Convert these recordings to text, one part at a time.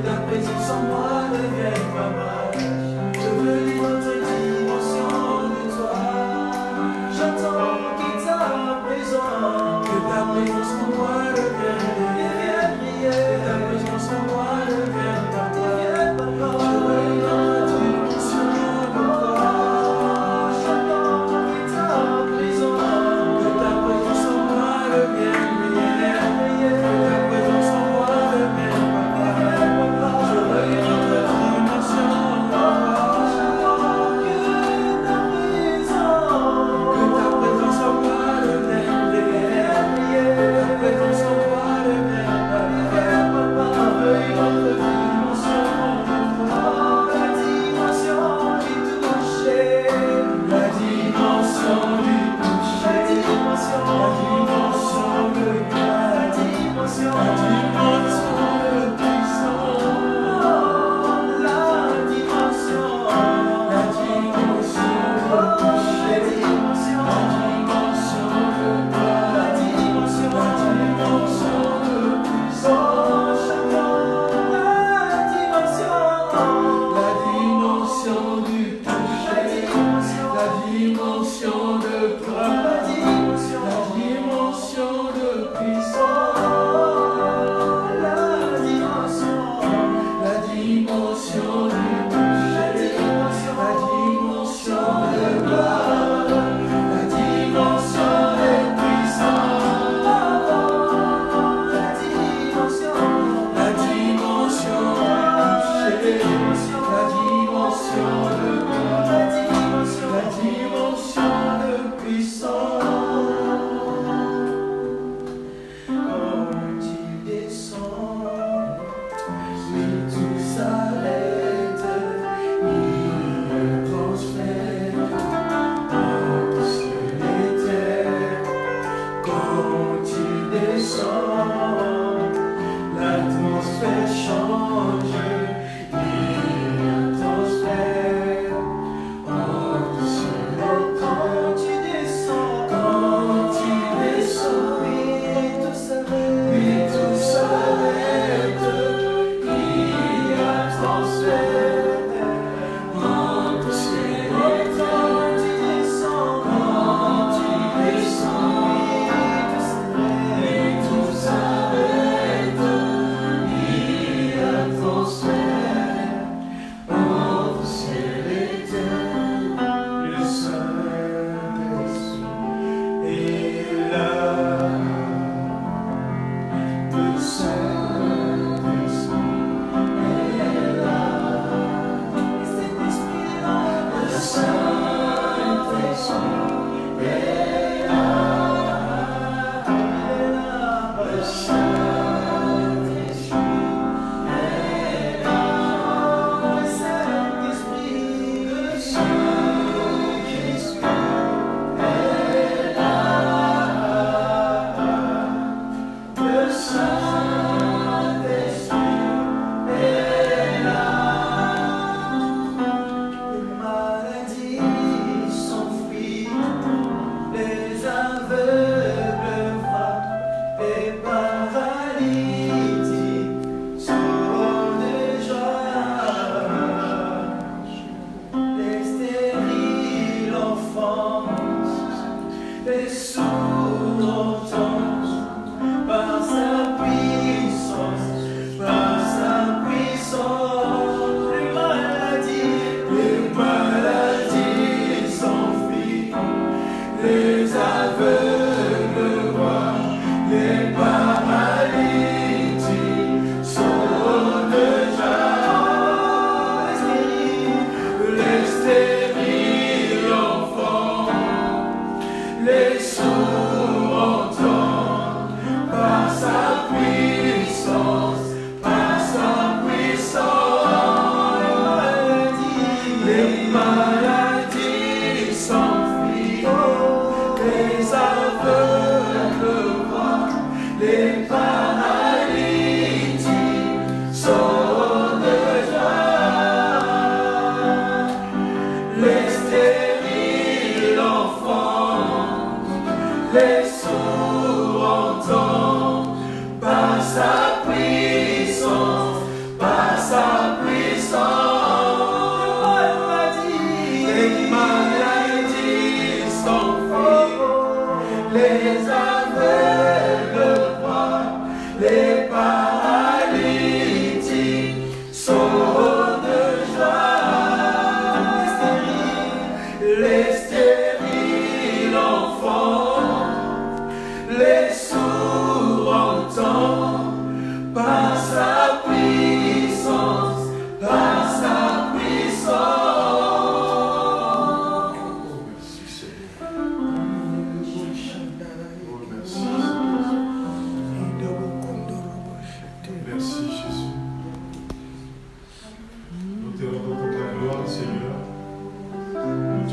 Ta présence en moi devienne papa. Je veux entrer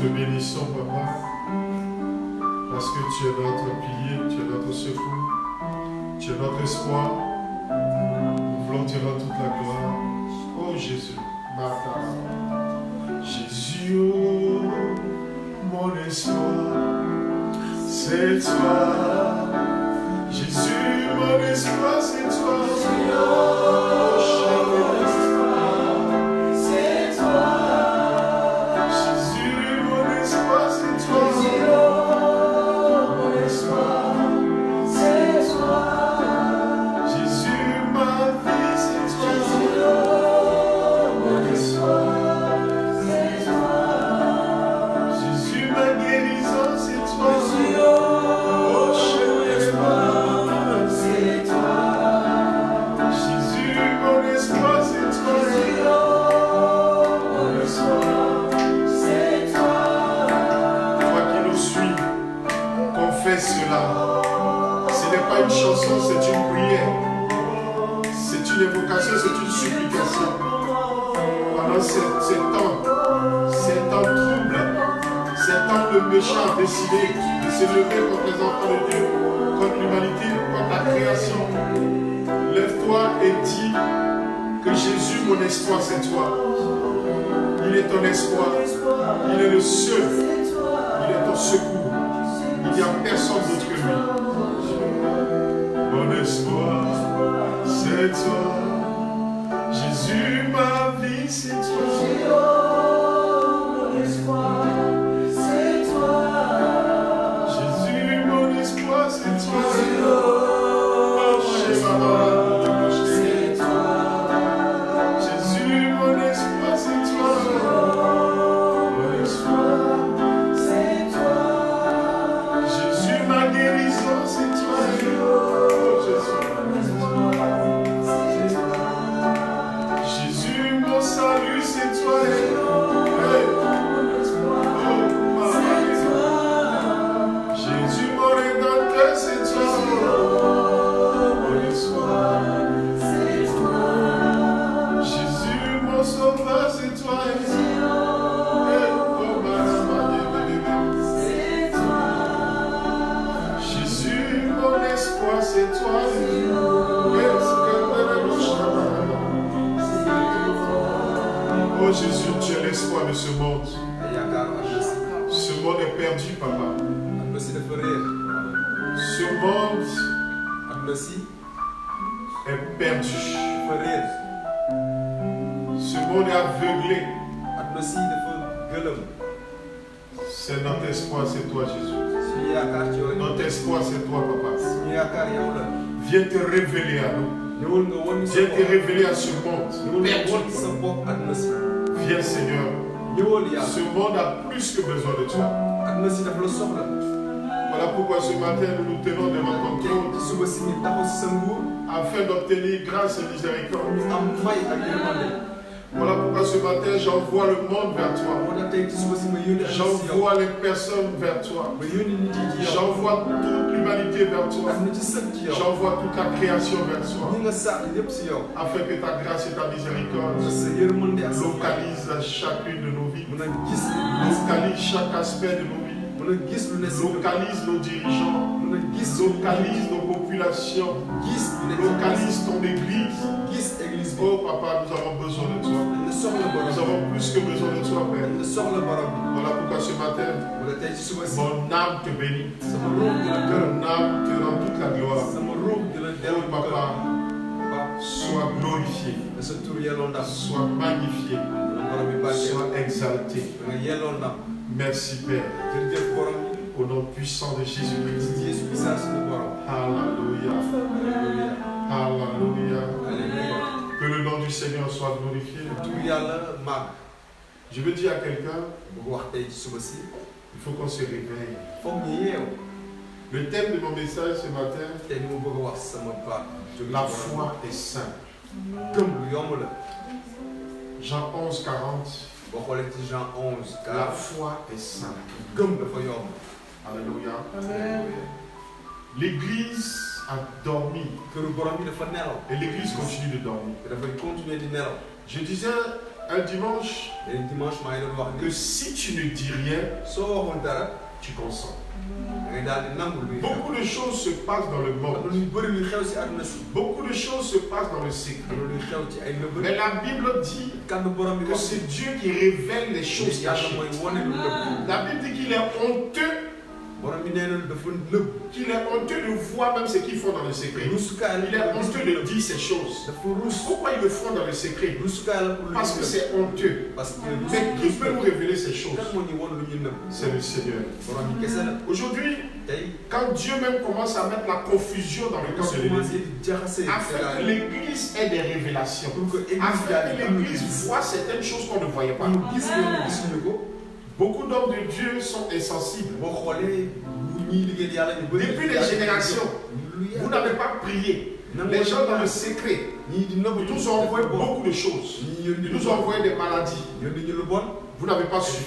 te bénissons, Papa, parce que tu es notre pilier, tu es notre secours, tu es notre espoir. Nous voulons te rendre toute la gloire. Oh Jésus, Jésus, oh, mon espoir, c'est toi. Jésus, mon espoir, c'est toi. Une chanson, c'est une prière, c'est une évocation, c'est une supplication. Pendant ces temps troubles, ces temps le méchant a décidé de se lever contre les enfants de Dieu, contre l'humanité, contre la création. Lève-toi et dis que Jésus, mon espoir, c'est toi. Il est ton espoir, il est le seul, il est ton secours. Il n'y a personne d'autre que lui. Mon espoir, c'est toi. Jésus, ma vie, c'est toi. Mon espoir, c'est toi. Jésus, mon espoir, c'est toi. C'est toi. Jésus, mon espoir, c'est toi. Mon espoir, c'est toi. Jésus, ma guérison, c'est toi. Jésus, mon salut, c'est toi. Jésus, mon rédempteur, c'est toi. Mon espoir, c'est toi. Jésus, mon sauveur, c'est toi. C'est toi. Jésus, mon espoir, c'est toi. Oh Jésus, tu es l'espoir de ce monde. Ce monde est perdu, Papa. Ce monde est perdu. Ce monde est aveuglé. C'est notre espoir, c'est toi, Jésus. Notre espoir, c'est toi, Papa. Viens te révéler à nous. Viens te révéler à ce monde. Viens, Seigneur. Ce monde a plus que besoin de toi. Voilà pourquoi ce matin nous nous tenons devant ton trône afin d'obtenir grâce et miséricorde. Voilà pourquoi ce matin j'envoie le monde vers toi. J'envoie les personnes vers toi. J'envoie toute l'humanité vers toi. J'envoie toute la création vers toi. Afin que ta grâce et ta miséricorde localisent chacune de nos vies. Localise chaque aspect de nos vies. Localise nos dirigeants. Localise nos populations. Localise ton église. Oh Papa, nous avons besoin de toi. Nous avons plus que besoin de toi, Père. Voilà pourquoi ce matin, mon âme te bénit. Mon âme te rend toute la gloire. Oh Papa, sois glorifié. Sois magnifié. Sois exalté. Merci Père. Au nom puissant de Jésus-Christ. Alléluia. Alléluia. Que le nom du Seigneur soit glorifié. Je veux dire à quelqu'un, il faut qu'on se réveille. Le thème de mon message ce matin, la foi est simple. Jean 11, 40. La foi est simple. Alléluia. L'église a dormi. Et l'église continue de dormir. Je disais un dimanche que si tu ne dis rien, tu consens. Beaucoup de choses se passent dans le monde. Beaucoup de choses se passent dans le secret. Mais la Bible dit que c'est Dieu qui révèle les choses cachées. La Bible dit qu'il est honteux. Qu'il est honteux de voir même ce qu'ils font dans le secret. Il est honteux de dire ces choses. Pourquoi ils le font dans le secret? Parce que c'est honteux. Mais qui peut nous révéler ces choses? C'est le Seigneur. Aujourd'hui, quand Dieu même commence à mettre la confusion dans le cœur de l'Église, afin que l'Église ait des révélations, afin que l'Église voit certaines choses qu'on ne voyait pas. Beaucoup d'hommes de Dieu sont insensibles. Depuis des générations, vous n'avez pas prié. Les gens dans le secret, ils nous ont envoyé beaucoup de choses. Ils nous ont envoyé des maladies. Vous n'avez pas su.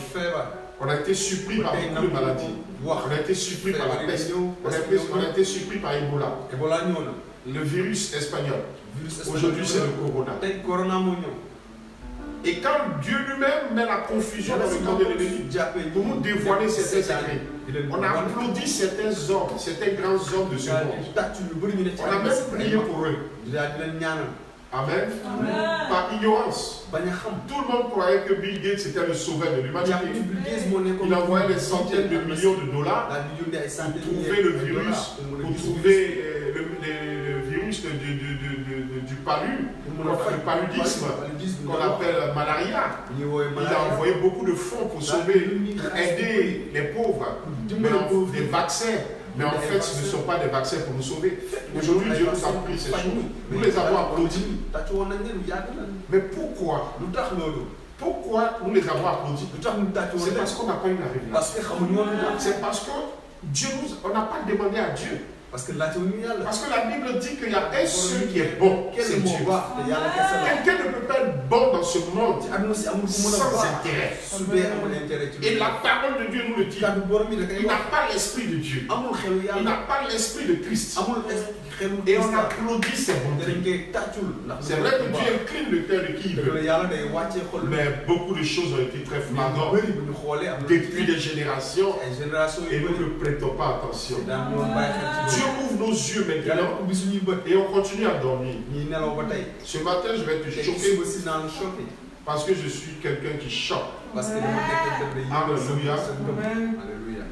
On a été surpris par beaucoup de maladies. On a été surpris par la peste. On a été surpris par Ebola. Le virus espagnol. Aujourd'hui, c'est le corona. Et quand Dieu lui-même met la confusion dans le cœur de l'ennemi pour nous dévoiler certains secrets, on a applaudi certains hommes, certains grands hommes de ce monde. On a même prié pour eux. Amen. Par ignorance. Tout le monde croyait que Bill Gates était le sauveur de l'humanité. Il envoyait des centaines de millions de dollars pour trouver le virus, pour trouver le virus du palud, le paludisme qu'on appelle malaria. Il a envoyé beaucoup de fonds pour sauver, pour aider les pauvres, des vaccins. Mais en fait, ce ne sont pas des vaccins pour nous sauver. Aujourd'hui, Dieu nous a pris ces choses. Nous les avons applaudis. Mais pourquoi? Pourquoi nous les avons applaudis? C'est parce qu'on n'a pas eu la révélation. C'est parce que Dieu on n'a pas demandé à Dieu. Parce que la Bible dit qu'il y a un seul qui est bon, c'est Dieu. Quelqu'un ne peut pas être bon dans ce monde sans intérêt. Et la parole de Dieu nous le dit. Il n'a pas l'esprit de Dieu. Il n'a pas l'esprit de Christ. Et on applaudit ses bontés. C'est vrai que Dieu incline le cœur de qui il veut. Mais beaucoup de choses ont été très flagrantes depuis des générations et nous ne prêtons pas attention. Dieu ouvre nos yeux maintenant et on continue à dormir. Ce matin, je vais te choquer parce que je suis quelqu'un qui choque. Alléluia.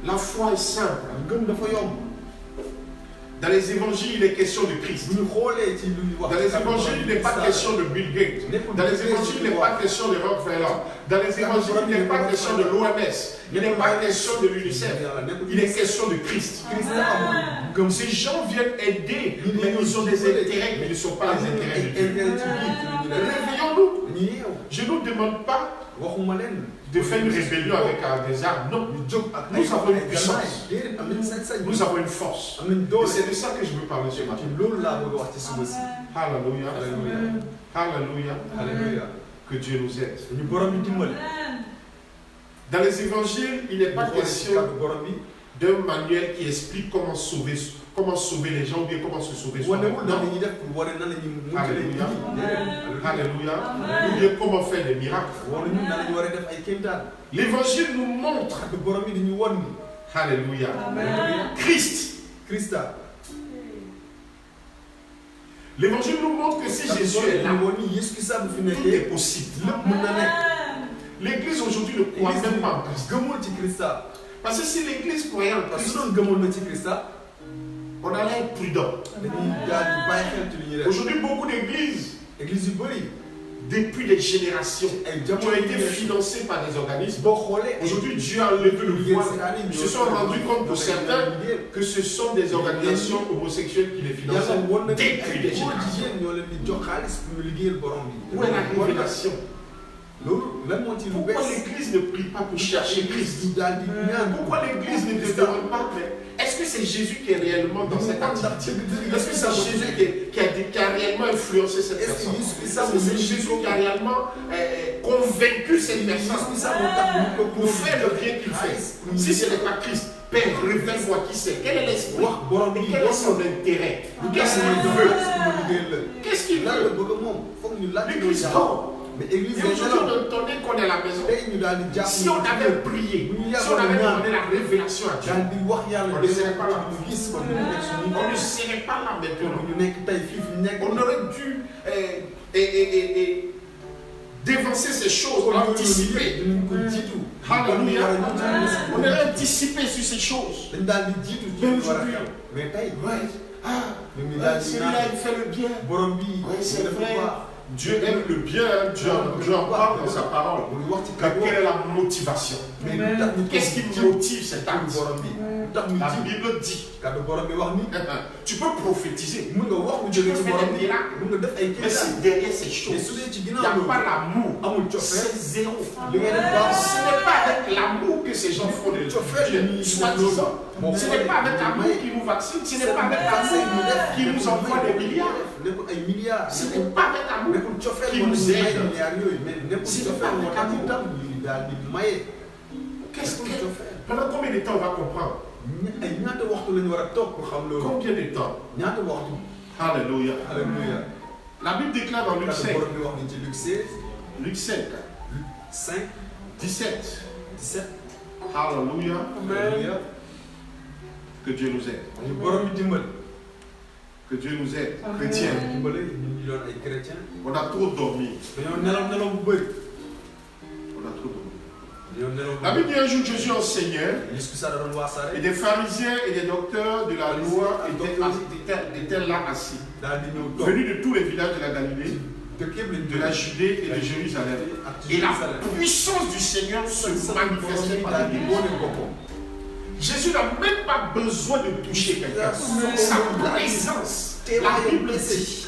La foi est simple. Dans les évangiles, il est question de Christ. Dans les évangiles, il n'est pas question de Bill Gates. Dans les évangiles, il n'est pas question de Rockefeller. Dans les évangiles, il n'est pas question de l'OMS. Il n'est pas question de l'UNICEF. Il est question de Christ. Comme ces gens viennent aider, mais ils ont des intérêts, mais ils ne sont pas les intérêts de Dieu. Réveillons-nous. Je ne nous demande pas de faire une rébellion avec des armes. Non, nous avons une puissance. Nous avons une force. Et c'est de ça que je veux parler ce matin. Alléluia. Alléluia. Alléluia. Que Dieu nous aide. Dans les évangiles, il n'est pas question d'un manuel qui explique comment sauver les gens ou bien comment se sauver soi-même. Alléluia. Alléluia. Ou bien comment faire des miracles. L'évangile nous montre. Alléluia. Christ. L'évangile nous montre que si Jésus est là, tout est possible. L'église aujourd'hui ne croit même pas en Christ. Parce que si l'église croyait en Christ, on allait être prudent. Aujourd'hui, beaucoup d'églises, depuis des générations, qui ont été financées par des organismes, aujourd'hui Dieu a levé le voile. Ils se sont rendus compte pour certains que ce sont des organisations homosexuelles qui les financent depuis des générations. Où est la révélation? Pourquoi l'église ne prie pas pour chercher Christ? Pourquoi l'église ne te demande pas, est-ce que c'est Jésus qui est réellement dans cette activité? Est-ce que c'est Jésus qui a réellement influencé cette personne? Est-ce que c'est Jésus qui a réellement convaincu cette personne pour faire le bien qu'il fait? Si ce n'est pas Christ, Père, révèle-moi qui c'est. Quel est l'espoir? Et quel est son intérêt? Qu'est-ce qu'il veut? Qu'est-ce qu'il veut? Le Christ dort. Et aujourd'hui, on entendait qu'on est à la maison. Si on avait prié, si on avait demandé la révélation à Dieu, on ne serait pas là. On ne serait pas là maintenant. On aurait dû dévancer ces choses, anticiper. Alléluia. On aurait anticipé sur ces choses. Mais aujourd'hui, celui-là il fait le bien. Oui, c'est vrai. Dieu aime le bien, Dieu en parle dans sa parole. Quelle est la motivation? Qu'est-ce qui motive cet acte? La Bible dit, tu peux prophétiser, tu peux faire des miracles, mais si derrière ces choses, il n'y a pas l'amour, c'est zéro. Ce n'est pas avec l'amour que ces gens font des choses, soi-disant. Ce n'est pas avec l'amour qui nous vaccinent, ce n'est pas avec l'amour qui nous envoie des milliards. Ce n'est pas avec l'amour qui nous aide. Ce n'est pas avec l'amour. Qu'est-ce que pendant combien de temps on va comprendre? Combien de temps? Alléluia. La Bible déclare dans Luc 5, Luc 5, 17. Alléluia. Que Dieu nous aide. Que Dieu nous aide. Chrétiens. On a trop dormi. On a trop dormi. La Bible dit un jour Jésus enseignait et des pharisiens et des docteurs de la loi étaient là assis, venus de tous les villages de la Galilée, de la Judée et de Jérusalem. Et la puissance du Seigneur se manifestait par les démons. Jésus n'a même pas besoin de toucher quelqu'un. Sa présence. La Bible dit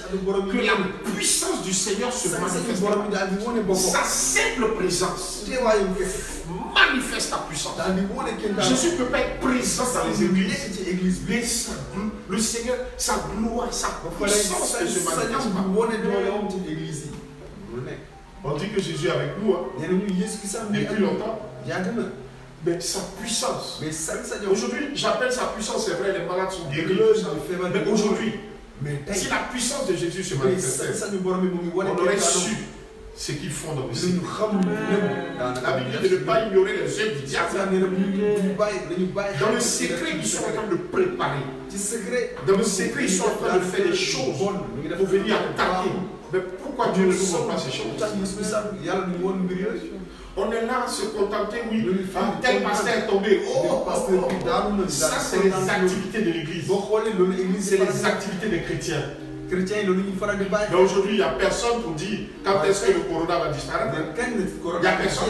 que la puissance du Seigneur se manifeste. Sa simple présence manifeste ta puissance. Jésus ne peut pas être présent dans les églises. Mais le Seigneur, sa gloire, sa puissance ne se manifeste pas. On dit que Jésus est avec nous depuis longtemps. Mais sa puissance. Aujourd'hui, j'appelle sa puissance, c'est vrai, les malades sont guéris. Mais aujourd'hui, si la puissance de Jésus se manifestait, on aurait su ce qu'ils font dans le secret. La Bible dit de ne pas ignorer les œuvres du diable. Dans le secret, ils sont en train de préparer. Dans le secret, ils sont en train de faire des choses pour venir attaquer. Mais pourquoi Dieu ne nous montre pas ces choses? On est là à se contenter, oui, tel pasteur est tombé. Ça c'est les activités de l'église. C'est les activités des chrétiens. Mais aujourd'hui, il n'y a personne pour dire quand est-ce que le corona va disparaître. Il n'y a personne.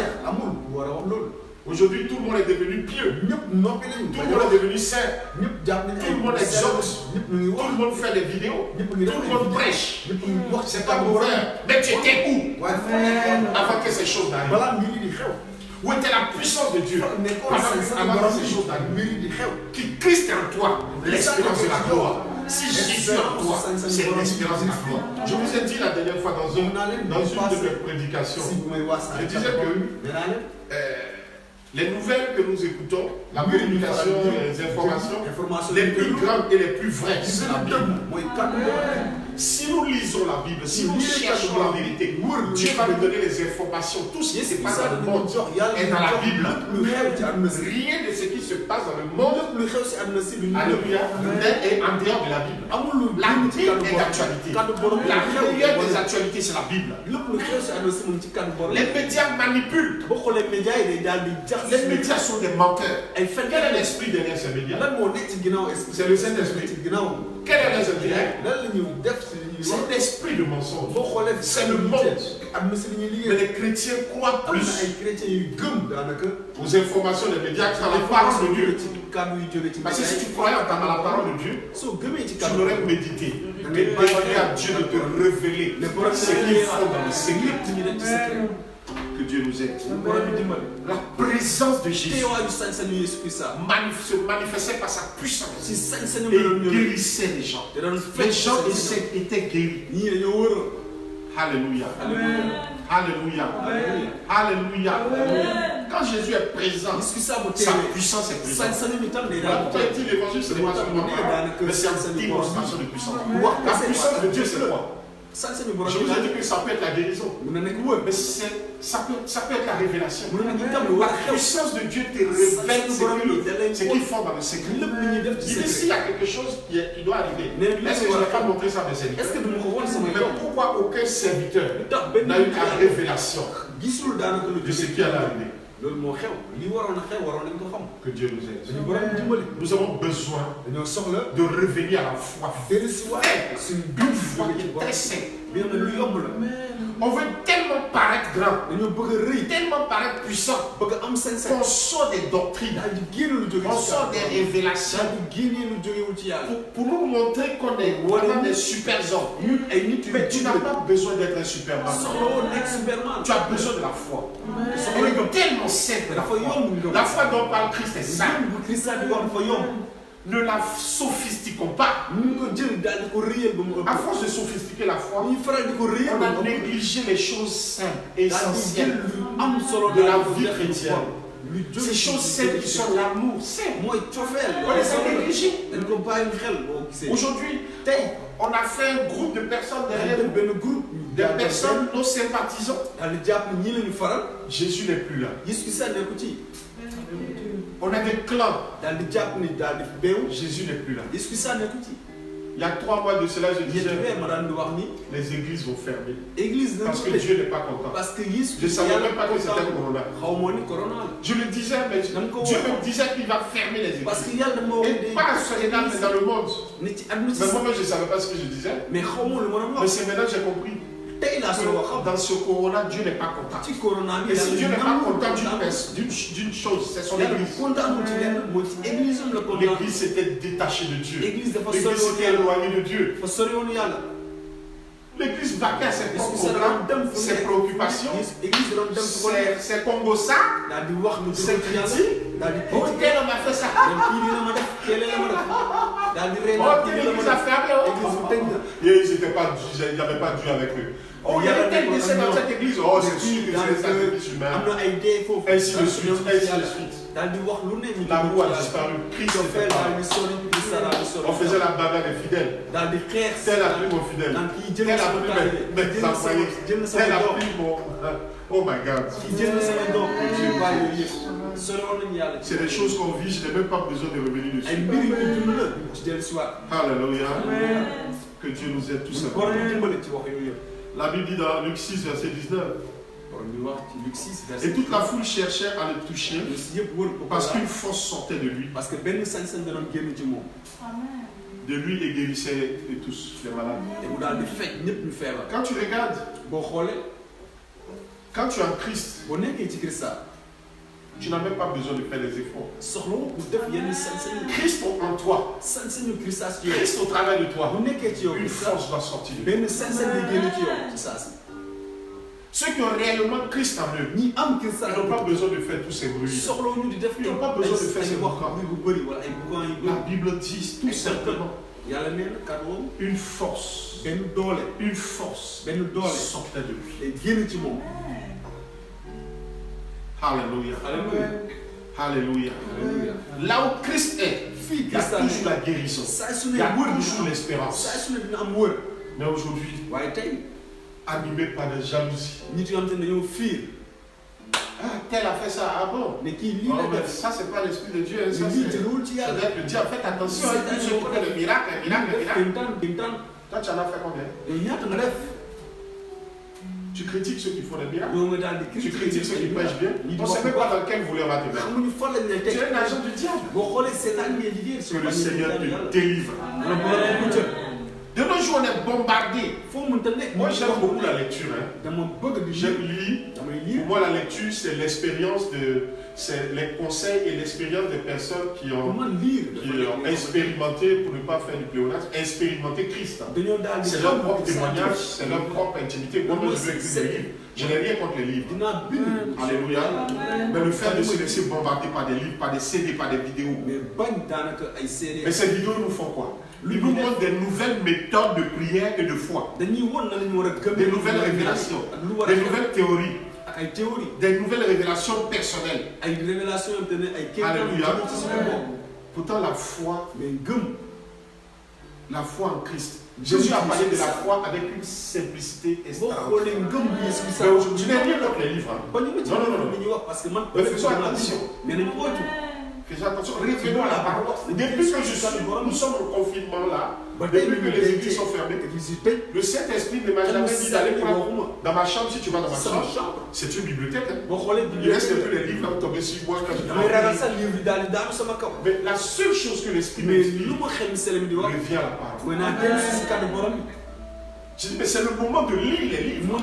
Aujourd'hui, tout le monde est devenu pieux. Tout le monde est devenu saint. Tout le monde exhorte. Tout le monde fait des vidéos. Tout le monde prêche. C'est pas mon frère. Mais tu étais où avant que ces choses n'arrivent? Où était la puissance de Dieu avant que ces choses n'arrivent? Qui Christ est en toi, l'espérance de la gloire. Si Jésus est en toi, c'est l'espérance de la gloire. Je vous ai dit la dernière fois dans une de mes prédications, je disais que les nouvelles que nous écoutons, la communication, les informations, les plus grandes et les plus vraies, c'est la Bible. Si nous lisons la Bible, si nous cherchons la vérité, Dieu va nous donner les informations. Tout ce qui se passe dans le monde est dans la Bible. Rien de ce qui se passe dans le monde, alléluia, est en dehors de la Bible. La Bible est d'actualité. La meilleure des actualités, c'est la Bible. Les médias manipulent. Les médias sont des menteurs. Quel est l'esprit derrière ces médias? C'est le Saint-Esprit. Quel est l'esprit? C'est l'esprit de mensonge. C'est le monde. Mais les chrétiens croient plus aux informations des médias qu'à la parole de Dieu. Parce que si tu croyais à la parole de Dieu, tu l'aurais médité. Mais demander à Dieu de te révéler ce qu'ils font dans le secret. Que Dieu nous aide. La présence de Jésus se manifestait par sa puissance et guérissait les gens. Les gens étaient guéris. Alléluia. Alléluia. Alléluia. Quand Jésus est présent, sa puissance est présente. L'évangile, ce n'est pas seulement mais c'est une démonstration de puissance. La puissance de Dieu, c'est quoi? Je vous ai dit que ça peut être la guérison. Mais ça peut être la révélation. La puissance de Dieu te révèle ce qu'il faut dans le secret. Il dit s'il y a quelque chose qui doit arriver, est-ce que je n'ai pas montré ça à mes serviteurs? Mais pourquoi aucun serviteur n'a eu la révélation de ce qui allait arriver? Que Dieu nous aide. Nous avons besoin de revenir à la foi. Une foi qui est très simple. On veut tellement paraître grand, tellement paraître puissant, qu'on sort des doctrines, on sort des révélations pour nous montrer qu'on est vraiment des super hommes. Mais tu n'as pas besoin d'être un superman. Tu as besoin de la foi. Elle est tellement simple. La foi dont parle Christ est simple. Ne la sophistiquons pas. À force de sophistiquer la foi, on a négligé les choses simples et essentielles de la vie chrétienne. Ces choses simples qui sont l'amour simple. On les a négligées. Aujourd'hui, on a fait un groupe de personnes derrière nous. Des personnes, nos sympathisants. Jésus n'est plus là. On a des clans. Jésus n'est plus là. Il y a 3 mois de cela, je disais, les églises vont fermer. Parce que Dieu n'est pas content. Je ne savais même pas que c'était un corona. Je le disais, mais Dieu me disait qu'il va fermer les églises. Et pas à Sénégal, mais dans le monde. Mais moi-même, je ne savais pas ce que je disais. Mais c'est maintenant que j'ai compris. Dans ce corona, Dieu n'est pas content. Et si Dieu n'est pas content d'une chose, c'est son église. L'église s'était détachée de Dieu. L'église s'était éloignée de Dieu. L'église vaquait à ses programmes, ses préoccupations, ses congossas, ses critiques. Oh, tel homme a fait ça. Oh, tel église a fermé. Et ils n'avaient pas Dieu avec eux. Oh, il y avait tel décès dans cette église. Oh, c'est sûr que c'est ça, l'église humaine. Ainsi de suite, ainsi de suite. L'amour a disparu. Christ n'était pas là. On faisait la bagarre des fidèles. Tel a pris mon fidèle. Tel a pris mes employés. Tel a pris mon... Oh my God. C'est des choses qu'on vit, je n'ai même pas besoin de revenir dessus. Alléluia. Que Dieu nous aide tout simplement. La Bible dit dans Luc 6, verset 19. Et toute la foule cherchait à le toucher parce qu'une force sortait de lui. De lui et guérissait de tous les malades. Quand tu regardes, quand tu es en Christ, tu n'as même pas besoin de faire des efforts. Christ en toi, Christ au travers de toi, une force va sortir de toi. Ceux qui ont réellement Christ en eux, ils n'ont pas besoin de faire tous ces bruits. Ils n'ont pas besoin de faire ces bruits. La Bible dit tout simplement une force sortait de lui. Alléluia. Alléluia. Là où Christ est, il y a toujours la guérison. Il y a toujours l'espérance. Mais aujourd'hui, animé par la jalousie. Ah, tel a fait ça. Ah bon? Mais ça, c'est pas l'esprit de Dieu. Ça, c'est le diable. Faites attention. Tous ceux qui font le miracle. Toi, tu en as fait combien? Tu critiques ceux qui font des miracles. Tu critiques ceux qui prêchent bien. On ne sait même pas dans quel volet on va te mettre. Tu es un agent du diable. Que le Seigneur te délivre. De nos jours, on est bombardé. Moi, j'aime beaucoup la lecture. J'aime lire. Pour moi, la lecture, c'est l'expérience c'est les conseils et l'expérience des personnes qui ont expérimenté, pour ne pas faire du pléonasme, expérimenté Christ. C'est leur propre témoignage, c'est leur propre intimité. Moi, je veux écrire des livres. Je n'ai rien contre les livres. Alléluia. Mais le fait de se laisser bombarder par des livres, par des CD, par des vidéos. Mais ces vidéos nous font quoi? Ils nous montrent des nouvelles méthodes de prière et de foi. Des nouvelles révélations. Des nouvelles théories. Des nouvelles révélations personnelles. Alléluia. Pourtant la foi en Christ Jésus a parlé de la foi avec une simplicité extraordinaire. Mais aujourd'hui, tu n'es rien contre les livres. Non. Mais faisons attention. Faisons attention. Revenons à la parole. Depuis que nous sommes au confinement là, depuis que les églises sont fermées, le Saint-Esprit ne m'a jamais dit d'aller prendre dans ma chambre. Si tu vas dans ma chambre, c'est une bibliothèque. Il reste un peu les livres à tomber sur moi quand je vais. Mais la seule chose que l'Esprit me dit, reviens à la parole. Je dis, mais c'est le moment de lire les livres.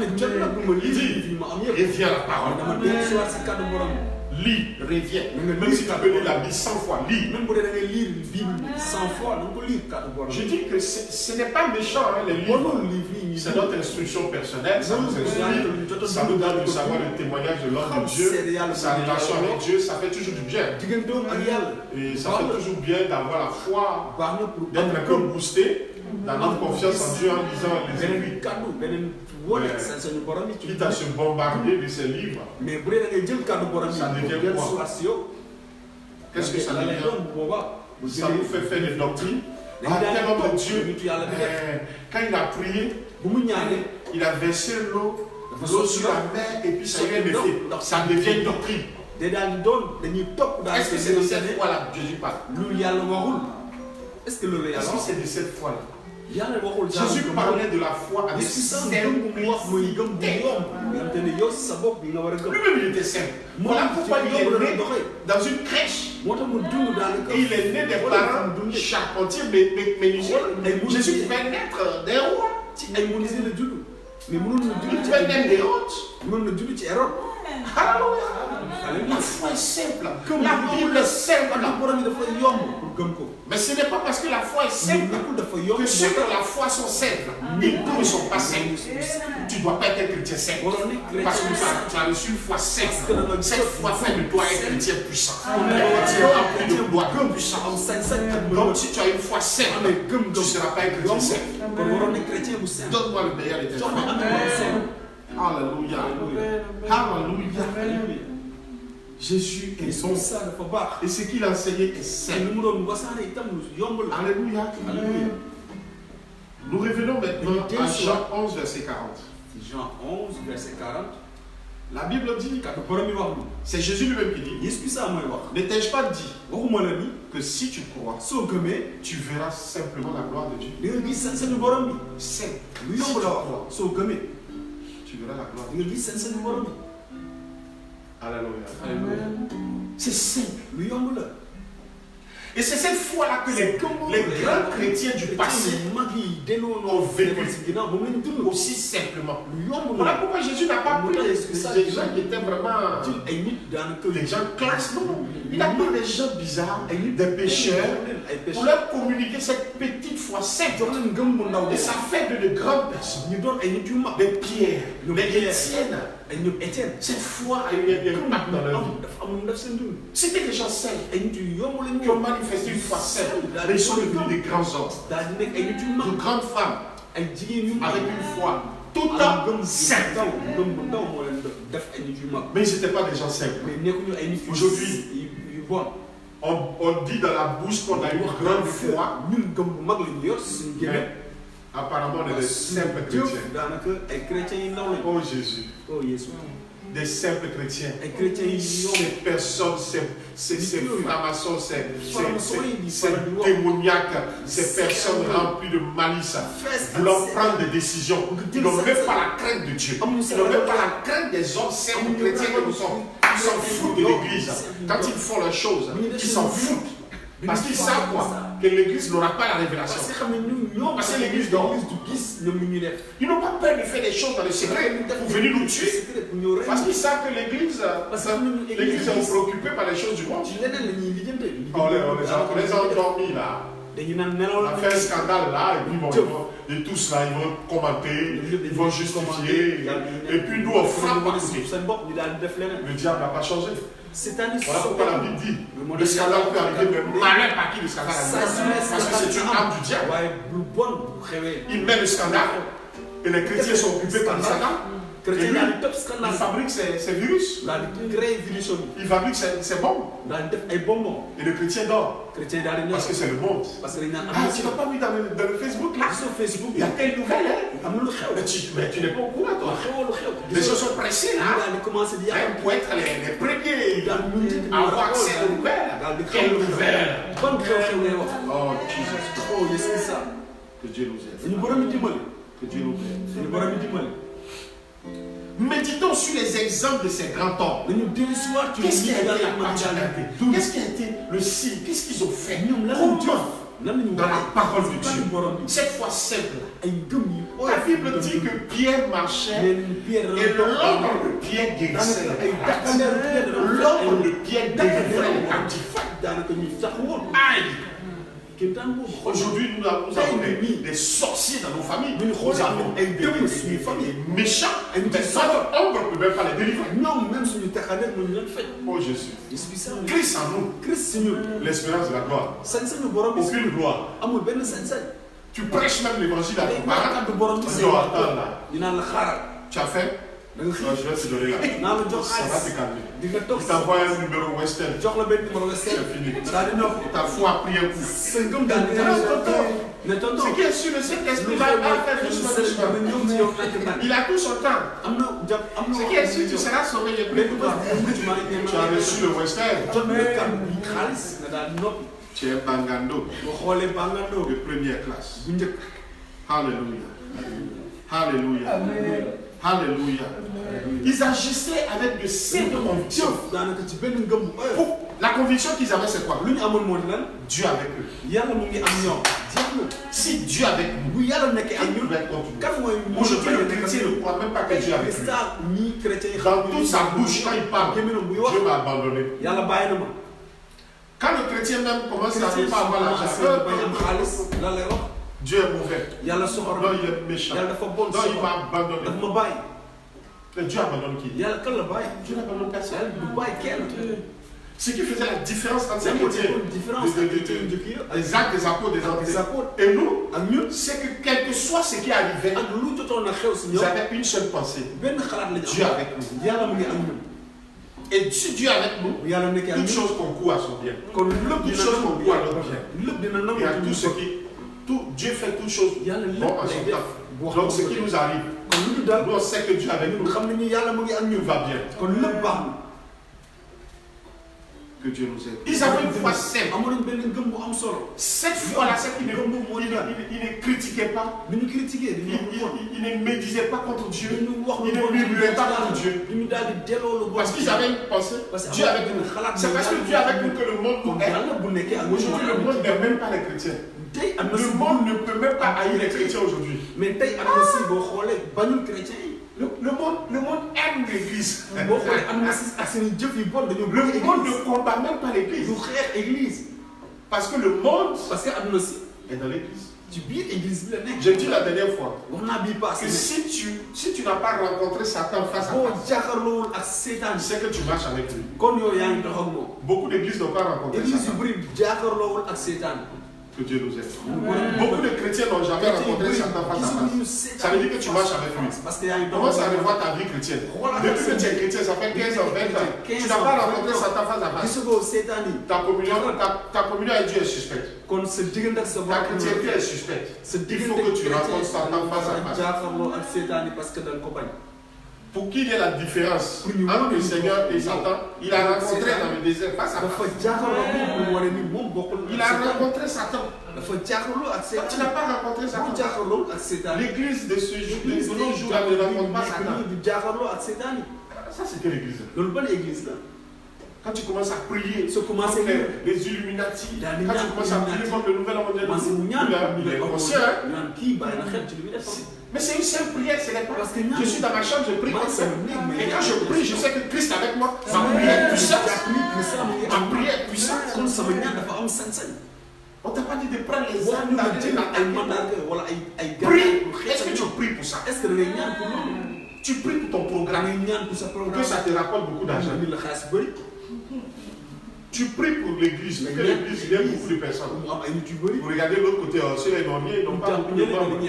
Il dit, reviens à la parole. Lis, reviens. Même si tu peux lire la Bible 100 fois, lis. Je dis que ce n'est pas méchant, hein, les livres. C'est notre instruction personnelle. Ça nous instruit, ça nous donne de savoir le témoignage de l'homme de Dieu, sa relation avec Dieu. Ça fait toujours du bien. Et ça fait toujours bien d'avoir la foi, d'être un peu boosté dans notre confiance en Dieu en lisant les Écritures. Quitte à se bombarder de ces livres, ça devient quoi? Qu'est-ce que ça devient? Ça nous fait faire des doctrines. Tel homme de Dieu, quand il a prié, il a versé l'eau sur la mer et puis ça y est fait. Ça devient une doctrine. Est-ce que c'est de cette foi-là que Jésus parle? Est-ce que c'est de cette foi-là? Jésus parlait de la foi avec simplicité. Lui-même il était simple. Voilà pourquoi il est né dans une crèche. Et il est né des parents charpentiers menuisiers. Jésus pouvait naître des rois. Il pouvait naître des rois. La foi est simple. La Bible est simple. Mais ce n'est pas parce que la foi est simple que ceux qui ont la foi sont simples. Et tous ne sont pas simples. Tu ne dois pas être un chrétien simple. Parce que tu as reçu une foi simple. Cette foi fait de toi un chrétien puissant. Un chrétien rempli de gloire, puissant. Donc si tu as une foi simple, tu ne seras pas un chrétien simple. Donne-moi le meilleur de tes foi. Alléluia. Alléluia. Jésus est bon. Et ce qu'il a enseigné est simple. Alléluia. Nous revenons maintenant à Jean 11, verset 40. Jean 11, verset 40. La Bible dit, c'est Jésus lui-même qui dit, n'ai-je pas dit que si tu crois, tu verras simplement la gloire de Dieu. Simple. Tu verras la gloire de Dieu. Alléluia. C'est simple. Et c'est cette foi-là que les grands chrétiens du passé ont vécu aussi simplement. Voilà pourquoi Jésus n'a pas pris des gens qui étaient vraiment des gens classe. Non, il a pris des gens bizarres, des pécheurs, pour leur communiquer cette petite foi simple. Et ça fait de grandes personnes. Des Pierre, des Étienne. Cette foi a eu un impact dans leur vie. C'était des gens simples qui ont manifesté une foi simple. Mais ils sont devenus des grands hommes, de grandes femmes, avec une foi totale simple. Mais ils n'étaient pas des gens simples. Aujourd'hui, on dit dans la bouche qu'on a une grande foi, mais apparemment on est des simples chrétiens. Oh Jésus. Des simples chrétiens. Ces personnes, ces francs-maçons, ces démoniaques, ces personnes remplies de malice, voulant prendre des décisions. Ils n'ont même pas la crainte de Dieu. Ils n'ont même pas la crainte des hommes simples chrétiens que nous sommes. Ils s'en foutent de l'église. Quand ils font leurs choses, ils s'en foutent. Parce qu'ils savent quoi? Que l'église n'aura pas la révélation. Parce que l'église dort. Ils n'ont pas peur de faire des choses dans le secret pour venir nous tuer. Parce qu'ils savent que l'église est préoccupée par les choses du monde. On les a endormis là. On a fait un scandale là, et puis tous là, ils vont commenter, ils vont justifier, et puis nous on frappe par côté. Le diable n'a pas changé. Voilà pourquoi la Bible dit, le scandale peut arriver, mais malheur par qui le scandale arrive. Parce que c'est une arme du diable. Il met le scandale, et les chrétiens sont occupés par le scandale. Et lui, il fabrique ses virus. Il fabrique ses bombes. Et le chrétien dort. Parce que c'est le monde. Ah, tu n'as pas vu dans le Facebook là? Il y a telle nouvelle, hein? Mais tu n'es pas au courant, toi. Les gens sont pressés là. Pour être les premiers à avoir accès aux nouvelles. Quelle nouvelle? Oh, Jesus. Que Dieu nous aide. Que Dieu nous aide. Méditons sur les exemples de ces grands hommes. Qu'est-ce qui a été la particularité? Qu'est-ce qui a été le signe? Qu'est-ce qu'ils ont fait? Comment? Dans la parole de Dieu. Cette fois simple. La Bible dit que Pierre marchait et l'ombre de Pierre guérissait les captifs. L'ombre de Pierre délivrait les captifs. Aïe! Aujourd'hui, nous avons des sorciers dans nos familles. Nous avons des familles méchants. Mais notre ombre ne peut même pas les délivrer. Oh Jésus. Christ en nous. L'espérance de la gloire. Aucune gloire. Tu prêches même l'évangile à ton parent. Tu dis, oh, attends là. Tu as fait? Je vais te donner là. Ça va te calmer. Il t'envoie un numéro Western. C'est fini. Ta foi a pris un coup. Ce qui est sûr, c'est que l'esprit va faire doucement. Il a tout son temps. Ce qui est sûr, tu seras sauvé. Tu as reçu le Western. Tu es Bangando. De première classe. Alléluia. Alléluia. Alléluia. Ils agissaient avec de simples convictions. La conviction qu'ils avaient, c'est quoi? Dieu avec eux. Si Dieu avec nous, qui va être contre nous? Aujourd'hui, le chrétien ne croit même pas que Dieu est avec lui. Dans toute sa bouche, quand il parle, Dieu m'a abandonné. Quand le chrétien même commence à ne pas avoir l'argent, Dieu est mauvais. Non, il est méchant. Non, il m'a abandonné. Mais Dieu abandonne qui? Dieu n'abandonne personne. Ce qui faisait la différence entre les chrétiens, les actes des apôtres, des apôtres, et nous, c'est que quel que soit ce qui arrivait, ils avaient une seule pensée. Dieu avec nous. Et si Dieu est avec nous, toute chose concourt à son bien. Toute chose concourt à notre bien. Et à tout ce qui... Dieu fait toutes choses bon en son temps. Donc ce qui nous arrive, nous on sait que Dieu est avec nous. Nous va bien. Que Dieu nous aide. Ils avaient une foi simple. Cette foi-là, il ne critiquait pas. Il ne médisait pas contre Dieu. Il ne murmurait pas contre Dieu. Parce qu'ils avaient une pensée. Dieu avec nous. C'est parce que Dieu est avec nous que le monde nous aide. Aujourd'hui, le monde n'aime même pas les chrétiens. Le monde ne peut même pas haïr les chrétiens aujourd'hui. Le monde aime l'église. Le monde ne combat même pas l'église. Parce que le monde est dans l'église. J'ai dit la dernière fois que si tu n'as pas rencontré Satan face à face, c'est que tu marches avec lui. Beaucoup d'églises n'ont pas rencontré Satan. Que Dieu nous aide. Beaucoup de chrétiens n'ont jamais rencontré Satan face à face. Ça veut dire que tu marches avec lui. Comment ça revoit ta vie chrétienne? Depuis que tu es chrétien, ça fait 15 ans, 20 ans. Tu n'as pas rencontré Satan face à face. Ta communion avec Dieu est suspecte. Ta chrétienté est suspecte. Il faut que tu rencontres Satan face à face. Pour qu'il y ait la différence entre le Seigneur et Satan, il a rencontré dans le désert face à face. Il a rencontré Satan. Tu n'as pas rencontré Satan. L'église de ce jour, de nos jours, ne rencontre pas Satan. Ça, c'était l'église. Quand tu commences à prier contre les Illuminati, quand tu commences à prier contre le nouvel ordre, il est conscient. Mais c'est une simple prière, ce n'est pas parce que je suis dans ma chambre, je prie comme ça. Et quand je prie, je sais que Christ est avec moi. Ma prière est puissante. Ma prière est puissante. On ne t'a pas dit de prendre les armes d'attaquer. Prie. Est-ce que tu pries pour ça? Tu pries pour ton programme. Que ça te rapporte beaucoup d'argent. Tu pries pour l'église, que l'église, il y a beaucoup de personnes. Vous regardez l'autre côté, ceux-là, ils n'ont pas beaucoup de membres.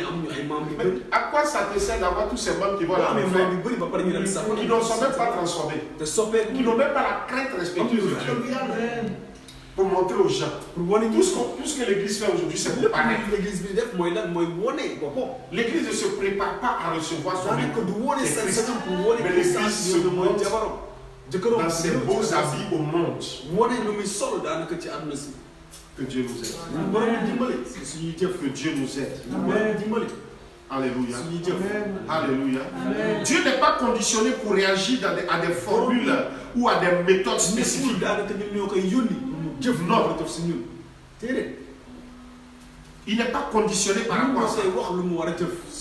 Mais à quoi ça te sert d'avoir tous ces membres qui vont à l'enfer, qui ne sont même pas transformés, qui n'ont même pas la crainte respectueuse de Dieu, pour montrer aux gens. Tout ce que l'église fait aujourd'hui, c'est pour paraître. L'église ne se prépare pas à recevoir son Christ, mais l'église se montre dans ses beaux habits au monde. Que Dieu nous aide. Que Dieu nous aide. Alléluia. Alléluia. Dieu n'est pas conditionné pour réagir à des formules ou à des méthodes spécifiques. Non. Il n'est pas conditionné par rapport à ça.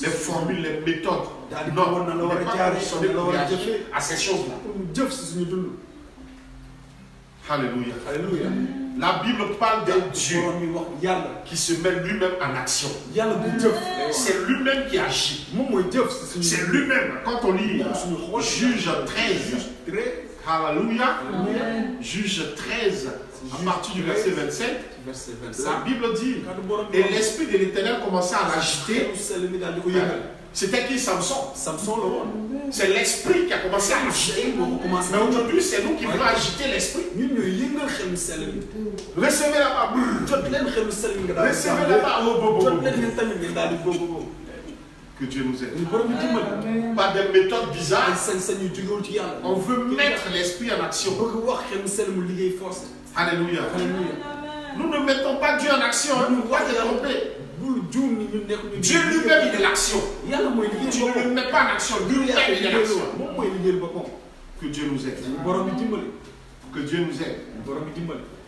Les formules, les méthodes. Non, il n'est pas conditionné pour réagir à ces choses-là. Alléluia. Alléluia. La Bible parle d'un Dieu qui se met lui-même en action. C'est lui-même qui agit. C'est lui-même. Quand on lit Juge 13, Alléluia, Juge 13, à partir du verset 27, la Bible dit, et l'esprit de l'Éternel commença à l'agiter. C'était qui? Samson. C'est l'esprit qui a commencé à agiter. Mais aujourd'hui, c'est nous qui voulons agiter l'esprit. Recevez là-bas. Recevez là-bas. Que Dieu nous aide. Pas des méthodes bizarres. On veut mettre l'esprit en action. Alléluia. Nous ne mettons pas Dieu en action. Nous ne pouvons pas te tromper. Dieu lui-même, il est l'action. Tu ne le mets pas en action. Lui-même, il est l'action. Que Dieu nous aide. Que Dieu nous aide.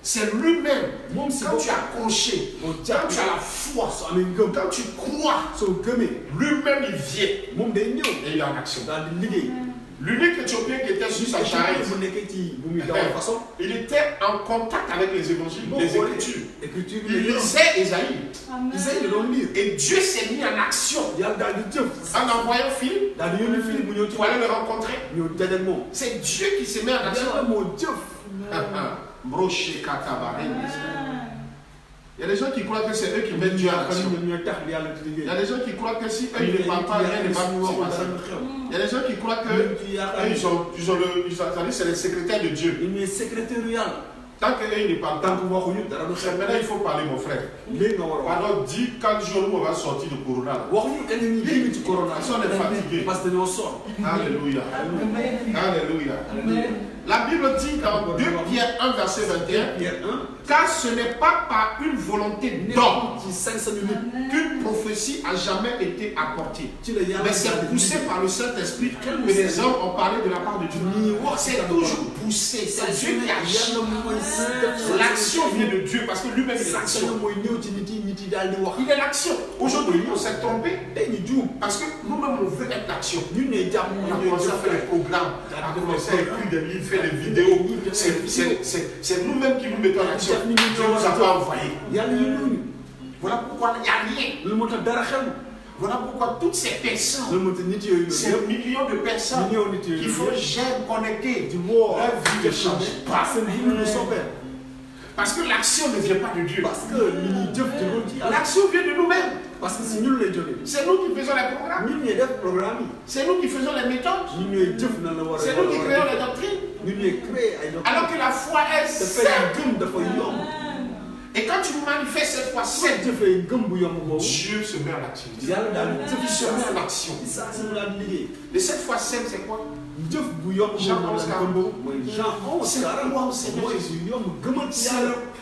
C'est lui-même. Quand tu es accroché, quand tu as la foi, quand tu crois, lui-même, il vient. Et il est en action. L'unique Éthiopien qui était sur sa charrette, il était en contact avec les évangiles, les Écritures. Il lisait Ésaïe. Et Dieu s'est mis en action. En envoyant Philippe pour aller le rencontrer. C'est Dieu qui se met en action. Il y a des gens qui croient que c'est eux qui mettent Dieu en action. Il y a des gens qui croient que si eux ils ne parlent pas, rien ne va se passer. Il y a des gens qui croient que c'est les secrétaires de Dieu. Tant qu'eux ils ne parlent pas, maintenant il faut parler, mon frère. Alors dis quand jour on va sortir de Corona. Si on est fatigué. Alléluia. Alléluia. La Bible dit dans 2 Pierre 1 verset 21, car ce n'est pas par une volonté d'homme qu'une prophétie a jamais été apportée, mais c'est poussé par le Saint-Esprit que les hommes ont parlé de la part de Dieu. C'est toujours poussé, c'est Dieu qui agit. L'action vient de Dieu parce que lui-même est l'action. Il est l'action. Aujourd'hui, on s'est trompé parce que nous-mêmes on veut être l'action. On a commencé à faire des programmes, on a commencé à écrire des livres, faire des vidéos. C'est nous-mêmes qui nous mettons en action. Dieu ne nous a pas envoyés. Voilà pourquoi il n'y a rien. Voilà pourquoi toutes ces personnes, ces millions de personnes qui font j'aime connecter, leur vie ne change pas. Parce que l'action ne vient pas de Dieu. L'action vient de nous-mêmes. C'est nous qui faisons les programmes. C'est nous qui faisons les méthodes. C'est nous qui créons les doctrines. Alors que la foi est simple. Et quand tu manifestes cette foi sainte, Dieu se met en activité. Dieu se met en action. Et cette foi sainte, c'est quoi? Jean 11, 42. C'est quoi, Seigneur Jésus?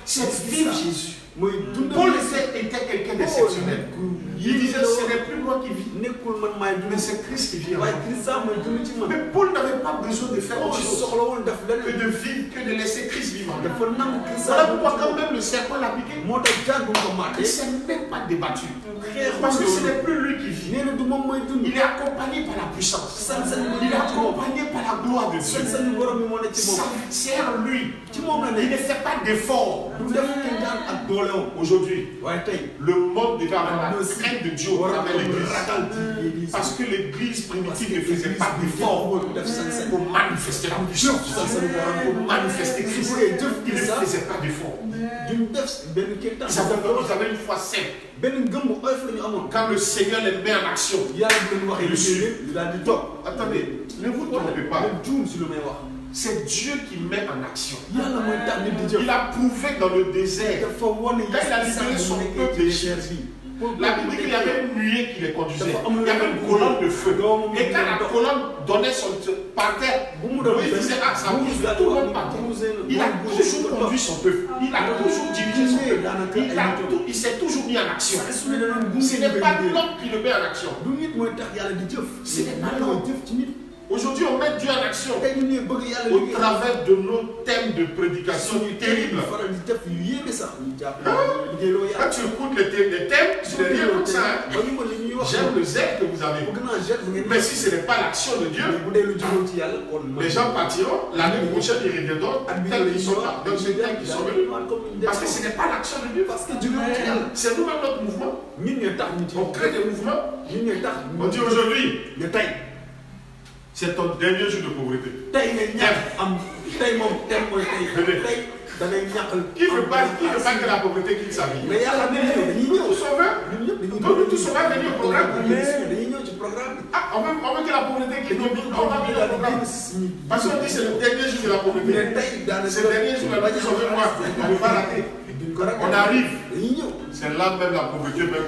C'est vivre Jésus. Paul était quelqu'un d'exceptionnel. Il disait, ce n'est plus moi qui vis, mais c'est Christ qui vit en moi. Mais Paul n'avait pas besoin de faire autre chose que de vivre, que de laisser Christ vivre en lui. Voilà pourquoi quand même le serpent l'a piqué, il ne s'est même pas débattu. Parce que ce n'est plus lui qui vit. Il est accompagné par la puissance. Il est accompagné par la gloire de Dieu. Ça sert lui. Il ne fait pas d'effort. Aujourd'hui, le monde devait avoir la crainte de Dieu au travers de l'église. Parce que l'église primitive ne faisait pas d'efforts pour manifester la puissance, pour manifester Christ. Il ne faisait pas d'efforts. Ils avaient une foi simple. Quand le Seigneur les met en action, ils le suivent. Attendez, ne vous trompez pas. C'est Dieu qui met en action. Il a prouvé dans le désert. Quand il a libéré son peuple d'Égypte, la Bible dit qu'il y avait une nuée qui les conduisait. Il y avait une colonne de feu. Et quand la colonne donnait son par terre, Moïse disait, ah, ça bouge, tout le monde partait. Il a toujours conduit son peuple. Il a toujours dirigé son peuple. Il s'est toujours mis en action. Ce n'est pas l'homme qui le met en action. Ce n'est pas l'homme. Aujourd'hui, on met Dieu en action au travers de nos thèmes de prédication terribles. Quand tu écoutes les thèmes, tu ne dis rien comme ça. J'aime le zèle que vous avez. Mais si ce n'est pas l'action de Dieu, les gens partiront. L'année prochaine, ils reviendront tels qu'ils sont là. Donc, c'est tels qu'ils sont venus. Parce que ce n'est pas l'action de Dieu. C'est nous-mêmes notre mouvement. On crée des mouvements. On dit aujourd'hui, c'est ton dernier jour de pauvreté. Qui ne veut pas que la pauvreté quitte sa vie? Nous sommes tous venus au programme. Ah, on veut que la pauvreté quitte nos vies. On va venir au programme. Parce qu'on dit que c'est le dernier jour de la pauvreté. C'est le dernier jour de la pauvreté. On ne va pas rater. On arrive. C'est là même la pauvreté même.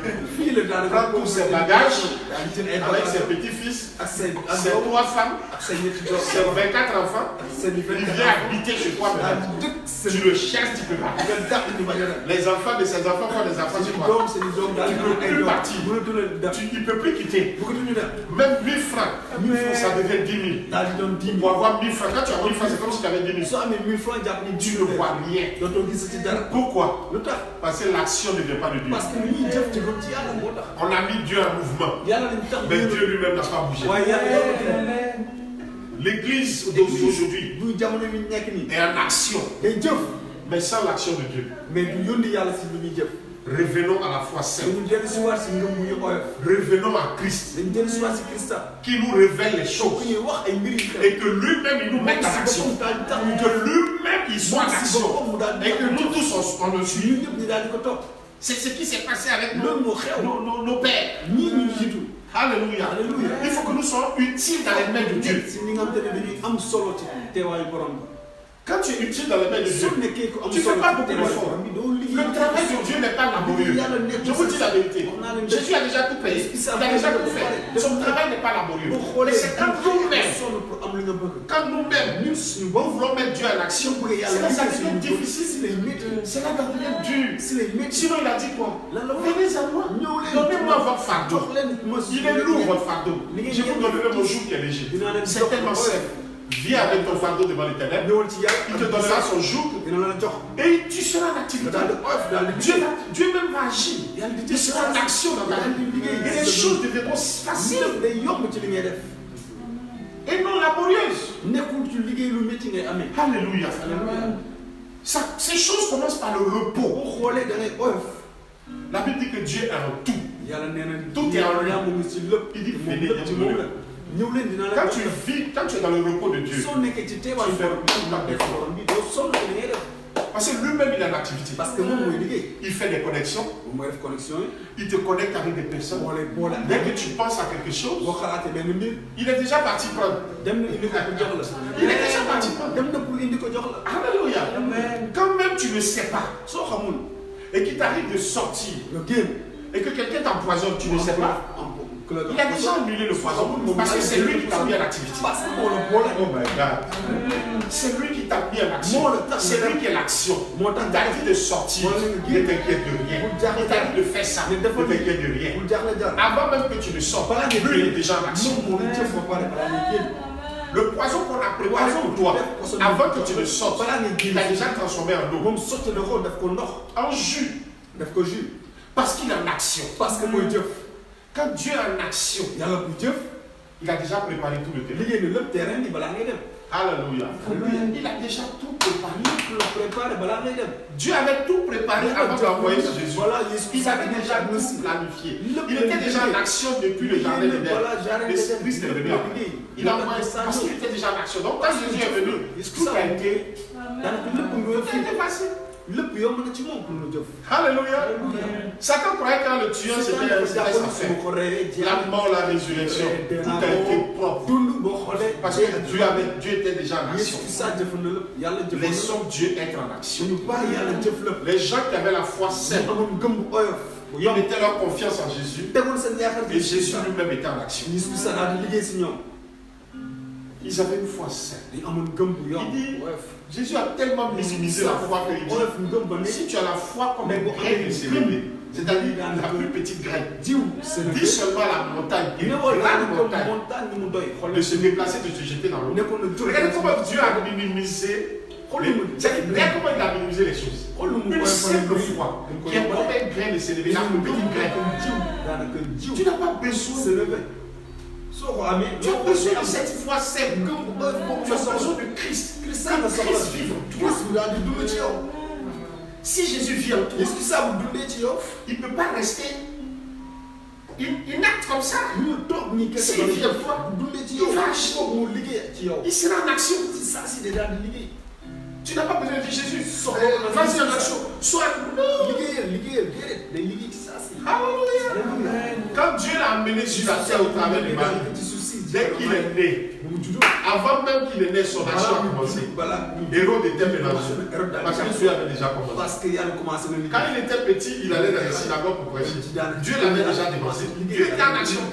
Prends tous ses bagages avec ses petits-fils, ses 3 femmes, ses 24 enfants. Il vient habiter chez toi. Tu le chasses, tu peux pas. Les enfants de ses enfants font des enfants chez toi. Tu ne peux plus partir. Il ne peut plus quitter. Même 1000 francs, ça devient 10 000. Pour avoir 1000 francs, quand tu as 1000 francs, c'est comme si tu avais 10 000. Tu ne vois rien. Pourquoi? Parce que l'action ne vient pas de Dieu. On a mis Dieu en mouvement. Mais Dieu lui-même n'a pas bougé. L'église d'aujourd'hui est en action. Mais sans l'action de Dieu. Revenons à la foi sainte. Revenons à Christ. Qui nous révèle les choses. Et que lui-même il nous mette en action. Que lui-même il soit en action. Et que nous tous on le suit. C'est ce qui s'est passé avec nos pères. Alléluia. Il faut que nous soyons utiles dans les mains de Dieu. Quand tu es utile dans les mains de Dieu, tu ne fais pas beaucoup d'efforts. Le travail de Dieu n'est pas laborieux. Je vous dis la vérité. Jésus a déjà tout payé. Il a déjà tout fait. Son travail n'est pas laborieux. Mais c'est quand nous-mêmes, nous voulons mettre Dieu en action, c'est là que ça devient difficile. C'est là que ça devient dur. Sinon, il a dit quoi? Venez à moi. Donnez-moi votre fardeau. Il est lourd, votre fardeau. Je vous donnerai mon joug qui est léger. C'est tellement simple. Viens avec ton fardeau devant l'Éternel. Il te donnera son joug. Et tu seras en activité. Dieu même va agir. Tu seras en action dans ta vie. Et les choses deviendront faciles. Et non laborieuses. Alléluia. Ces choses commencent par le repos. La Bible dit que Dieu est en tout. Tout est en lui. Il dit venez, quand tu es dans le repos de Dieu, tu fais pas d'efforts. Parce que lui-même il est en activité. Il fait des connexions. Il te connecte avec des personnes. Dès que tu penses à quelque chose, il est déjà parti prendre. Il est déjà parti prendre. Alléluia. Quand même tu ne sais pas, et qu'il t'arrive de sortir, et que quelqu'un t'empoisonne, tu ne sais pas. Il a déjà annulé le poison parce que c'est lui qui t'a mis en activité. Oh my God. C'est lui qui t'a mis en action. C'est lui qui est l'action. Il t'a dit de sortir. Ne t'inquiète de rien. Il t'a dit de faire ça. Ne t'inquiète de rien. Avant même que tu ne sortes, lui il est déjà en action. Le poison qu'on a préparé pour toi, avant que tu ne sortes, il a déjà transformé en eau. En jus. Parce qu'il est en action. Quand Dieu est en action, il a déjà préparé tout le terrain. Alléluia. Il a déjà tout préparé. Dieu avait tout préparé avant d'envoyer Jésus. Il avait déjà tout planifié. Il était déjà en action depuis le jardin d'Éden. Christ est venu après. Il a envoyé ça parce qu'il était déjà en action. Donc quand Jésus est venu, tout a été facile. Alléluia. Satan croyait qu'en le tuant, c'était sa fin. La mort, la résurrection, tout a été propre. Parce que Dieu était déjà en action. Laissons Dieu être en action. Les gens qui avaient la foi saine, ils mettaient leur confiance en Jésus. Et Jésus lui-même était en action. Ils avaient une foi saine. Il dit, Jésus a tellement minimisé la foi qu'il dit, si tu as la foi comme une graine de sénévé, c'est-à-dire la plus petite graine, dis seulement à la montagne, et la montagne, de se déplacer, de se jeter dans l'eau. Regardez comment Dieu a minimisé. Regarde comment il a minimisé les choses. Une simple foi qui est comme une graine de sénévé, la plus petite graine. Tu n'as pas besoin de lever. Tu as besoin de cette foi saine. Tu as besoin de Christ. Christ vit en toi. Si Jésus vit en toi, il ne peut pas rester inacte comme ça. S'il vit en toi, il va agir. Il sera en action. Tu n'as pas besoin de dire Jésus, vas-y en action. Sois. Quand Dieu l'a amené sur la terre au travers de Marie, dès qu'il est né, avant même qu'il est né, son action a commencé. Hérode était mélangé. Parce que Dieu avait déjà commencé. Quand il était petit, il allait dans les synagogues pour prêcher. Dieu l'avait déjà dépassé. Dieu était en action.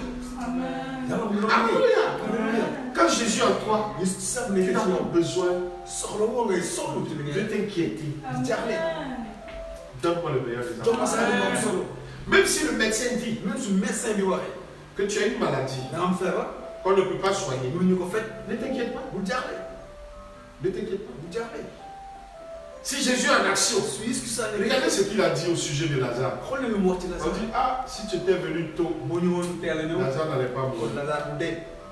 Alléluia. Quand Jésus est en toi, tu n'as pas besoin de t'inquiéter. Donne-moi le meilleur des enfants. Même si le médecin dit que tu as une maladie qu'on ne peut pas soigner, ne t'inquiète pas. Ne t'inquiète pas. Si Jésus est en action, regardez ce qu'il a dit au sujet de Lazare. On dit, ah, si tu étais venu tôt, Lazare n'allait pas mourir.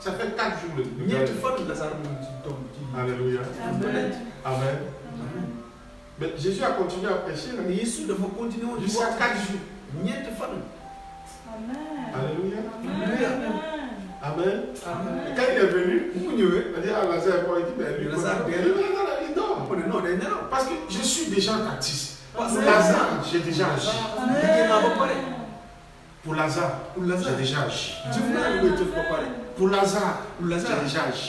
Ça fait 4 jours. Alléluia. Amen. Mais Jésus a continué à prêcher jusqu'à 4 jours. Alléluia. Amen. Et quand il est venu, il a dit à Lazare, il dort. Parce que je suis déjà en actif. Pour Lazare, j'ai déjà agi. Pour Lazare, j'ai déjà agi. Pour Lazare, j'ai déjà agi.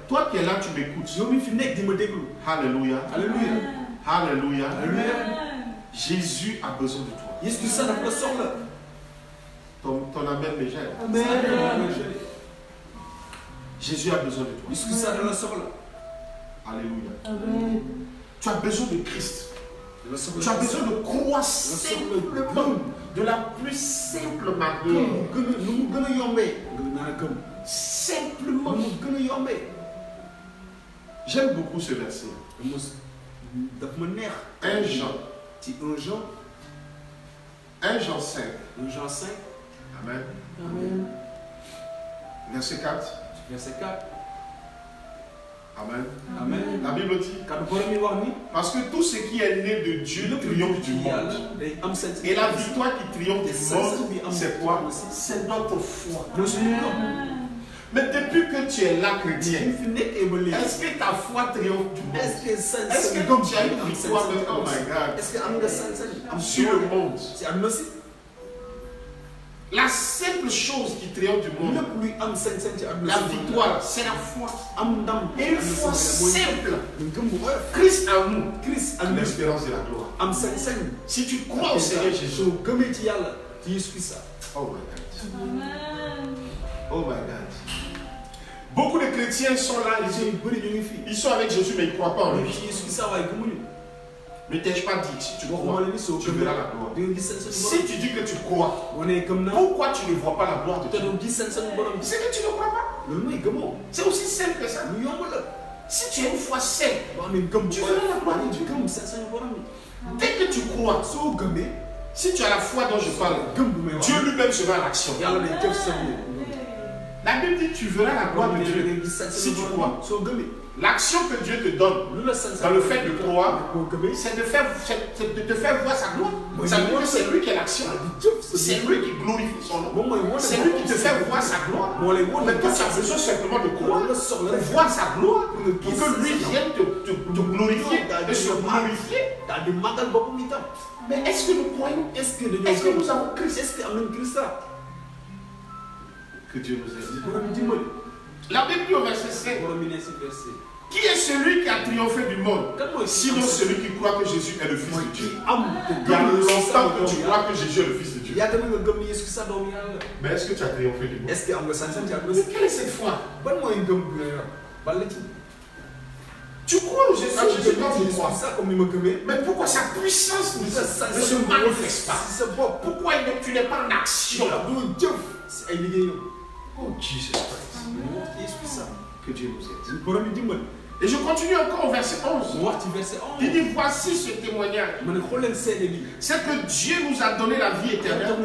Toi qui es là, tu m'écoutes. Alléluia. Alléluia. Jésus a besoin de toi. Ton amen me gêne. Jésus a besoin de toi. Alléluia. Tu as besoin de Christ. Tu as besoin de croire simplement, de la plus simple manière. Simplement. J'aime beaucoup ce verset. 1 Jean 5. Amen. Verset 4. Amen. La Bible dit, parce que tout ce qui est né de Dieu triomphe du monde. Et la victoire qui triomphe du monde, c'est quoi? C'est notre foi. Mais depuis que tu es là, chrétien, est-ce que ta foi triomphe du monde? Est-ce que tu as une victoire de oh my God, sur le monde? La simple chose qui triomphe du monde, la victoire, c'est la foi. Et une foi simple. Christ en nous, l'espérance de la gloire. Si tu crois au Seigneur Jésus, oh my God. Oh my God. Beaucoup de chrétiens sont là, ils sont avec Jésus, mais ils ne croient pas en lui. Ne t'ai-je pas dit, si tu crois, tu verras la gloire. Si tu dis que tu crois, pourquoi tu ne vois pas la gloire de Dieu? C'est que tu ne crois pas. C'est aussi simple que ça. Si tu as une foi saine, tu verras la gloire de Dieu. Dès que tu crois, si tu as la foi dont je parle, Dieu lui-même sera en action. La Bible dit que tu verras la gloire de Dieu si tu crois. L'action que Dieu te donne dans le fait de croire, c'est de te faire voir sa gloire. Ça veut dire que c'est lui qui est l'action. C'est lui qui glorifie son nom. C'est lui qui te fait voir sa gloire. Mais toi, tu as besoin simplement de croire pour voir sa gloire, pour que lui vienne te glorifier et se glorifier. Mais est-ce que nous croyons? Est-ce que nous avons Christ? Que Dieu nous aide. La Bible dit au verset 7. Qui est celui qui a triomphé du monde? Sinon celui qui croit que Jésus est le Fils de Dieu. Il y a longtemps que tu crois que Jésus est le Fils de Dieu. Mais est-ce que tu as triomphé du monde? Mais quelle est cette foi? Tu crois au Jésus quand tu crois. Mais pourquoi sa puissance ne se manifeste pas? Pourquoi tu n'es pas en action? Oh Jesus Christ. Que Dieu nous aide. Et je continue encore au verset 11. Il dit, voici ce témoignage. C'est que Dieu nous a donné la vie éternelle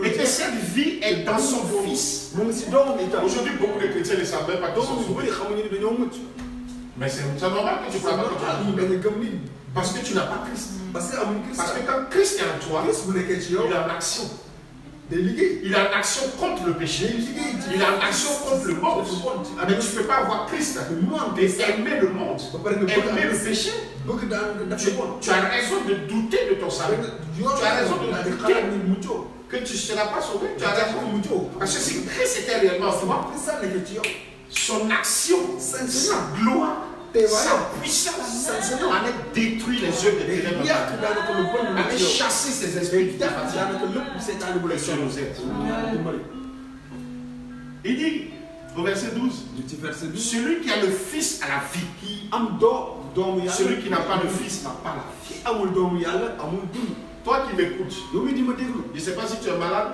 et que cette vie est dans son Fils. Aujourd'hui, beaucoup de chrétiens ne savent même pas qu'ils sont sauvés. Mais c'est normal que tu ne crois pas que tu as. Parce que tu n'as pas Christ. Parce que quand Christ est en toi, il est en action. Il a une action contre le péché. Il a une action contre le monde. Mais tu ne peux pas avoir Christ et aimer le monde, aimer le péché. Tu as raison de douter de ton salut. Tu as raison de douter que tu ne seras pas sauvé. Tu as raison. Parce que si Christ était réellement toi, son action, sa gloire, sa puissance allait détruire les œuvres des ténèbres, allait chasser ces esprits. Il dit au verset 12, celui qui a le Fils a la vie. Celui qui n'a pas le Fils n'a pas la vie. Toi qui m'écoutes, je ne sais pas si tu es malade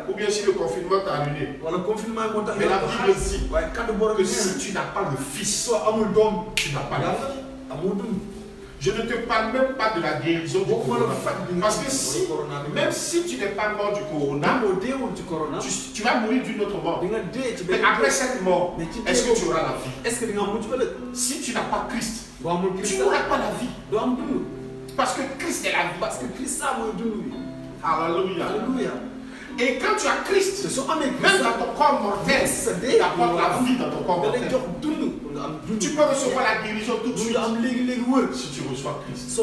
ou bien si le confinement t'a annulé. Mais la Bible dit que si tu n'as pas le Fils, tu n'as pas la vie. Je ne te parle même pas de la guérison du corona. Parce que même si tu n'es pas mort du corona, tu vas mourir d'une autre mort. Mais après cette mort, est-ce que tu auras la vie? Si tu n'as pas Christ, tu n'auras pas la vie. Parce que Christ est la vie. Alléluia. Et quand tu as Christ, même dans ton corps mortel, il apporte la vie dans ton corps mortel. Tu peux recevoir la guérison tout de suite si tu reçois Christ.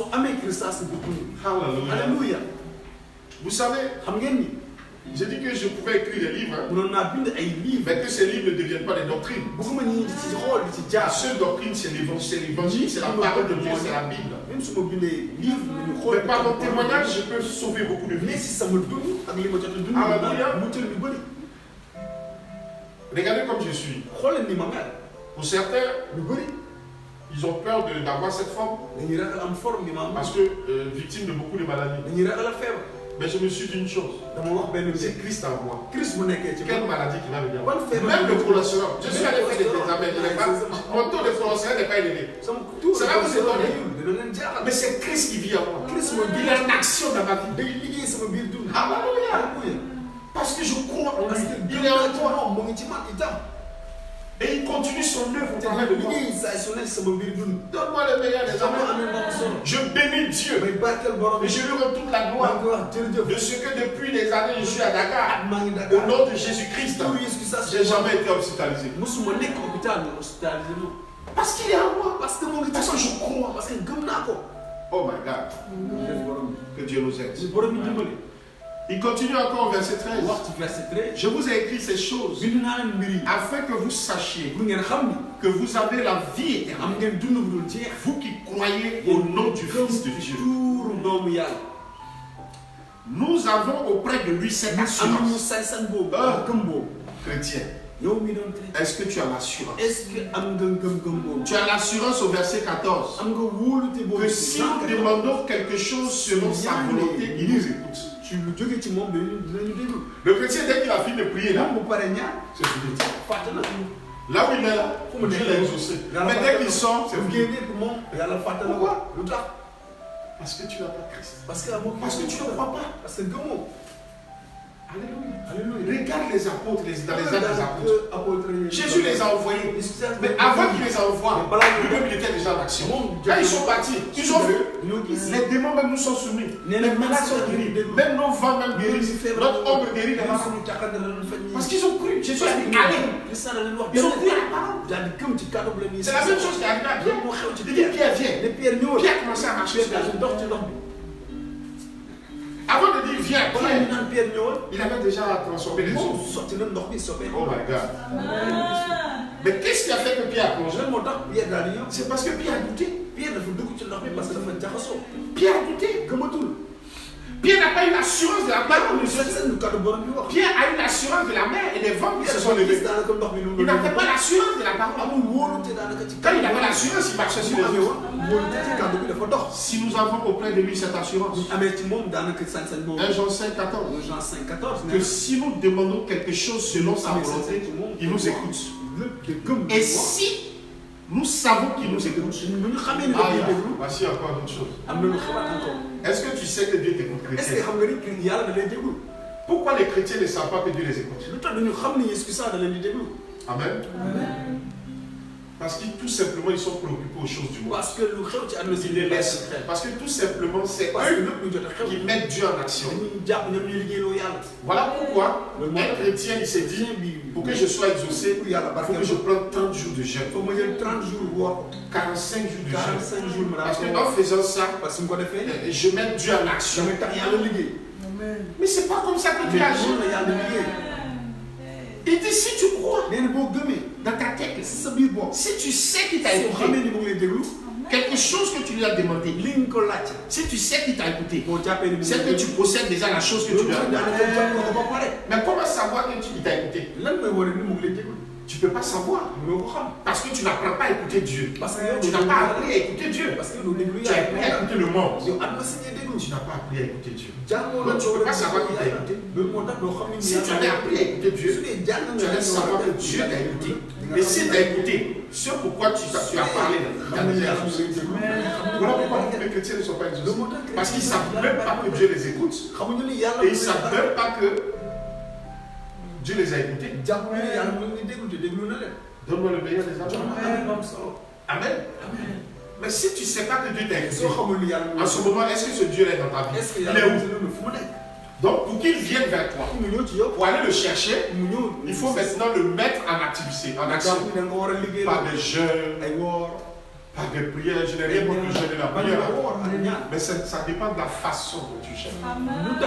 Alléluia. Vous savez, j'ai dit que je pouvais écrire des livres, mais que ces livres ne deviennent pas des doctrines. La seule doctrine, c'est l'évangile, c'est la parole de Dieu, c'est la Bible. Mais par mon témoignage, je peux sauver beaucoup de vies. Regardez comme je suis. Pour certains, ils ont peur d'avoir cette forme. Parce que victime de beaucoup de maladies. Mais je me suis dit une chose. C'est Christ en moi. Quelle maladie qui va venir? Même le cholestérol. Je suis allé faire des examens. Mon taux de cholestérol n'est pas élevé. Ça va vous étonner. Mais c'est Christ qui vit en moi. Il a une action dans ma vie. Alléluia. Parce que je crois en lui. Il est en toi. Et il continue son œuvre au travers de moi. Donne-moi le meilleur des hommes. Je bénis Dieu. Et je lui rends toute la gloire de ce que depuis des années je suis à Dakar. Au nom de Jésus-Christ, je n'ai jamais été hospitalisé. Parce qu'il est en moi. Parce que je crois. Oh my God. Que Dieu nous aide. Il continue encore au verset 13. Je vous ai écrit ces choses afin que vous sachiez que vous avez la vie éternelle. Vous qui croyez au nom du Fils de Dieu. Nous avons auprès de lui cette assurance. Chrétien, est-ce que tu as l'assurance? Tu as l'assurance au verset 14 que si nous demandons quelque chose selon sa volonté, il nous écoute. Le chrétien, dès qu'il a fini de prier, là, c'est fini. Là où il est là, Dieu l'a exaucé. Mais dès qu'il sort, c'est fini. Pourquoi? Parce que tu n'as pas Christ. Parce que tu ne crois pas. Alléluia. Regarde les apôtres, dans les actes des apôtres. Jésus les a envoyés. Mais avant qu'il les envoie, le peuple était déjà en action. Quand ils sont partis, ils ont vu. Les démons même nous sont soumis. Les malades sont guéris. Même nos vents même guéris. Notre ombre guérit les malades. Parce qu'ils ont cru. Jésus a dit allez. Ils ont cru à la parole. C'est la même chose qui est arrivée à Pierre. Il dit Pierre viens. Pierre a commencé à marcher sur la zone. Avant de dire viens, Pierre, il avait déjà transformé les eaux. Oh my God. Mais qu'est-ce qui a fait que Pierre a plongé? C'est parce que Pierre a douté. Pierre a douté. Pierre n'a pas eu l'assurance de la parole. Pierre a eu l'assurance de la mer et des vents qui se sont levés. Il n'avait pas l'assurance de la parole. Quand il avait l'assurance, il marchait sur les eaux. Si nous avons auprès de lui cette assurance, 1 Jean 5,14, que si nous demandons quelque chose selon sa volonté, il nous écoute. Et si nous savons qu'il nous écoute, voici encore une chose. Est-ce que tu sais que Dieu t'écoute, chrétien? Pourquoi les chrétiens ne savent pas que Dieu les écoute? Amen. Parce que tout simplement ils sont préoccupés aux choses du monde. Parce que tout simplement c'est eux qui mettent Dieu en action. Voilà pourquoi un chrétien il s'est dit, pour que je sois exaucé, il faut que je prenne 30 jours de jeûne. 45 jours de jeûne. Parce qu'en faisant ça, je mets Dieu en action. Mais c'est pas comme ça que Dieu agit. Il dit si tu crois dans ta tête, si tu sais qu'il t'a écouté, quelque chose que tu lui as demandé, si tu sais qu'il t'a écouté, c'est que tu possèdes déjà la chose que tu lui as demandé. Mais comment savoir qu'il t'a écouté? Tu ne peux pas savoir. Parce que tu n'apprends pas à écouter Dieu. Tu n'as pas appris à écouter Dieu. Tu as appris à écouter le monde. Tu n'as pas appris à écouter Dieu. Donc tu ne peux pas savoir qui t'a écouté. Si tu avais appris à écouter Dieu, tu allais savoir que Dieu t'a écouté. Et s'il t'a écouté, ce pourquoi tu as parlé, voilà pourquoi les chrétiens ne sont pas exaucés. Parce qu'ils ne savent même pas que Dieu les écoute. Et ils ne savent même pas que Dieu les a écoutés. Donne-moi le meilleur des âmes. Amen. Mais si tu ne sais pas que Dieu t'a écouté, en ce moment, est-ce que ce Dieu est dans ta vie? Il est où? Donc, pour qu'il vienne vers toi, pour aller le chercher, il faut maintenant le mettre en activité, en action. Par des jeûnes, par des prières. Je n'ai rien contre le jeûne et la prière. Mais ça dépend de la façon dont tu cherches. Amen.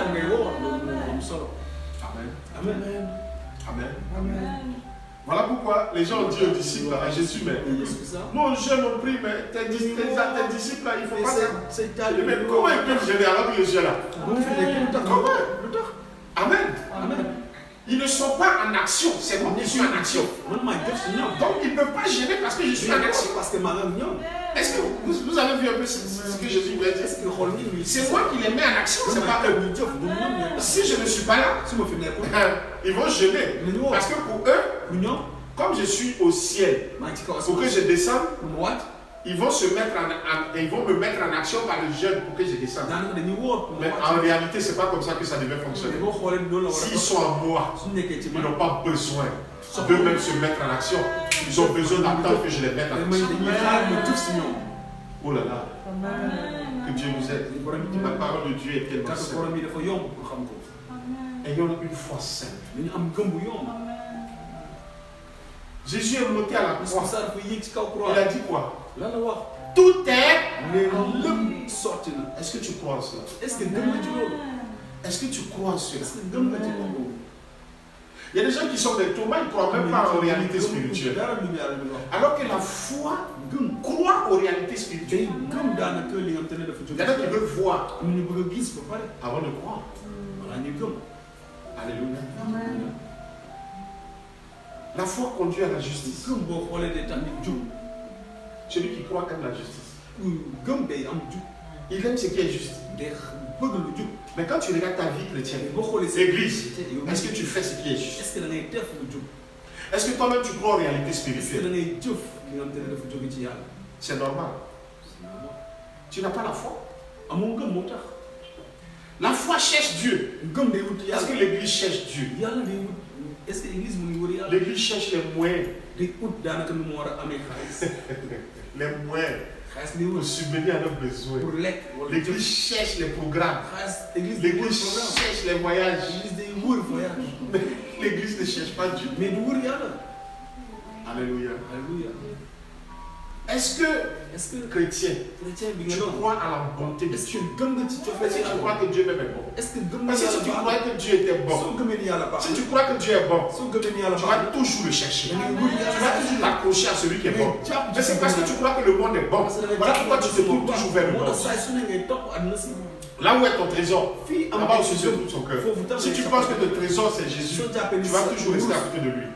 Amen. Amen. Amen. Voilà pourquoi les gens ont dit aux disciples, à Jésus, mais nous on jeûne, on prie, mais tes disciples là, il ne faut pas ça. Mais comment ils peuvent jeûner alors qu'ils jeûnent là? Comment? Amen. Amen. Ils ne sont pas en action, c'est moi qui suis en action. Donc ils ne peuvent pas gêner parce que je suis en action. Est-ce que vous avez vu un peu ce que Jésus voulait dire? C'est moi qui les mets en action, c'est pas eux. Si je ne suis pas là, ils vont jeûner. Parce que pour eux, comme je suis au ciel, pour que je descende, ils vont me mettre en action par le jeûne pour que je descende. Mais en réalité, ce n'est pas comme ça que ça devait fonctionner. S'ils sont en moi, ils n'ont pas besoin d'eux-mêmes se mettre en action. Ils ont besoin d'attendre que je les mette en action. Oh là là. Que Dieu nous aide. La parole de Dieu est tellement simple. Ayons une foi simple. Jésus est monté à la croix. Il a dit quoi? Tout est. Est-ce que tu crois en cela? Est-ce que tu crois en cela? Il y a des gens qui sont des Thomas, ils ne croient même pas en réalité spirituelle. Alors que la foi croit aux réalités spirituelles. Il y en a qui veulent voir avant de croire. Alléluia. La foi conduit à la justice. Celui qui croit comme la justice. Il aime ce qui est juste. Mais quand tu regardes ta vie chrétienne, l'église, est-ce que tu fais ce qui est juste? Est-ce que toi-même tu crois en réalité spirituelle? C'est normal. Tu n'as pas la foi. La foi cherche Dieu. Est-ce que l'église cherche Dieu? L'église cherche les moyens. Les moyens pour subvenir à nos besoins. L'église cherche les programmes. L'église cherche les voyages. Mais l'église ne cherche pas Dieu. Alléluia. Est-ce que chrétien, tu crois à la bonté de Dieu? Est-ce que tu crois que Dieu même est bon? Parce que si tu crois que Dieu était bon, si tu crois que Dieu est bon, tu vas toujours le chercher. Tu vas toujours t'accrocher à celui qui est bon. Mais c'est parce que tu crois que le monde est bon. Voilà pourquoi tu te tournes toujours vers le monde. Là où est ton trésor, là-bas aussi se trouve son cœur. Si tu penses que ton trésor c'est Jésus, tu vas toujours rester à côté de lui.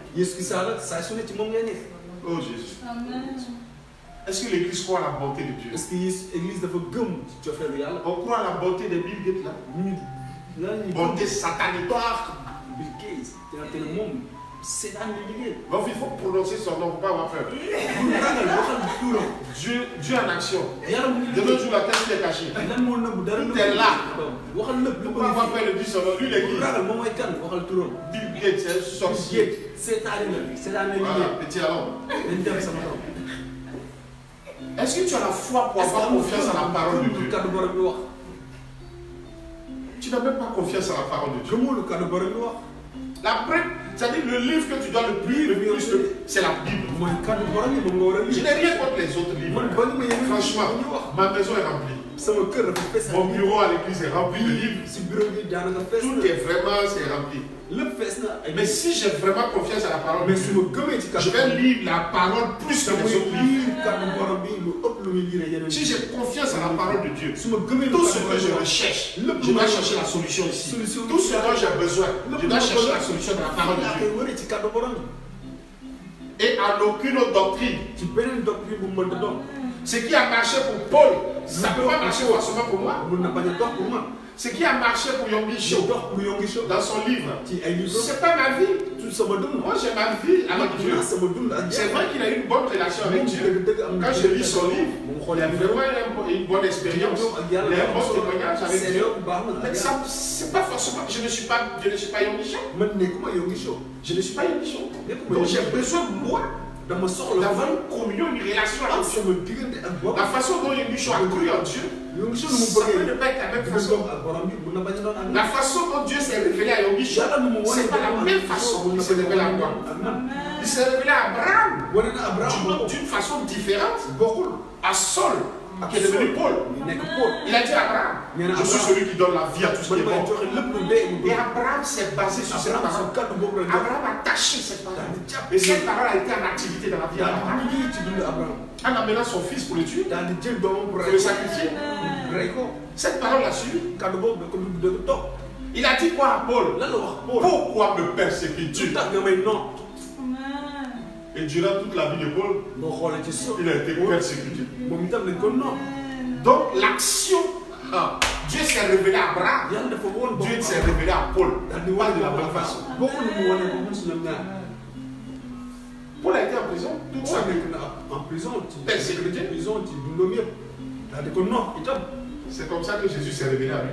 Oh Jésus. Est-ce que l'église croit à la bonté de Dieu? On croit à la bonté des Bill Gates là. Bonté satanique. Donc il faut prononcer son nom, il ne faut pas avoir peur. Dieu en action. De nos jours, la tête est cachée. Tout est là. Il ne faut pas avoir peur de dire son nom. Lui, il est qui? Bill Gates, c'est un sorcier. Voilà, petit allons. Est-ce que tu as la foi pour avoir confiance à la parole de Dieu? Tu n'as même pas confiance à la parole de Dieu. La preuve, c'est-à-dire le livre que tu dois le plus, c'est la Bible. Je n'ai rien contre les autres livres. Franchement, ma maison est remplie. Mon bureau à l'église est rempli de livres. Tout est vraiment, c'est rempli. Mais si j'ai vraiment confiance à la parole de Dieu, je vais lire la parole plus que les autres livres. Si j'ai confiance à la parole de Dieu, tout ce que je recherche, je dois chercher la solution ici. Tout ce dont j'ai besoin, je dois chercher la solution dans la parole de Dieu. Et à aucune autre doctrine. Ce qui a marché pour Paul, ça ne peut pas marcher forcément pour moi. Ce qui a marché pour Yonggi Cho dans son livre, ce n'est pas ma vie. Moi j'ai ma vie avec Dieu. C'est vrai qu'il a eu une bonne relation avec Dieu. Quand je lis son livre, il a vraiment une bonne expérience. Il a un bon témoignage avec Dieu. Mais c'est pas forcément. Je ne suis pas Yonggi Cho. Je ne suis pas Yonggi Cho. Donc j'ai besoin de moi d'avoir une communion, une relation avec Dieu. La façon dont Yonggi Cho a cru en Dieu, ça peut ne pas être la même façon. La façon dont Dieu s'est révélé à Yonggi Cho, c'est pas la même façon qu'il s'est révélé à moi. Il s'est révélé à Abraham d'une façon différente. À Saul, qui est devenu Paul. Il a dit à Abraham, je suis celui qui donne la vie à tout ce qui est bon. Et Abraham s'est basé sur cette parole. Abraham a taché cette parole. Et cette parole a été en activité dans la vie d'Abraham. En amenant son fils pour le tuer, pour le sacrifier. Cette parole l'a suivi. Il a dit quoi à Paul? Pourquoi me persécutes-tu? Et durant toute la vie de Paul, il a été persécuté. Donc l'action, Dieu s'est révélé à Abraham, Dieu s'est révélé à Paul, pas de la même façon. Paul a été en prison toute sa vie. Persécuté. C'est comme ça que Jésus s'est révélé à lui.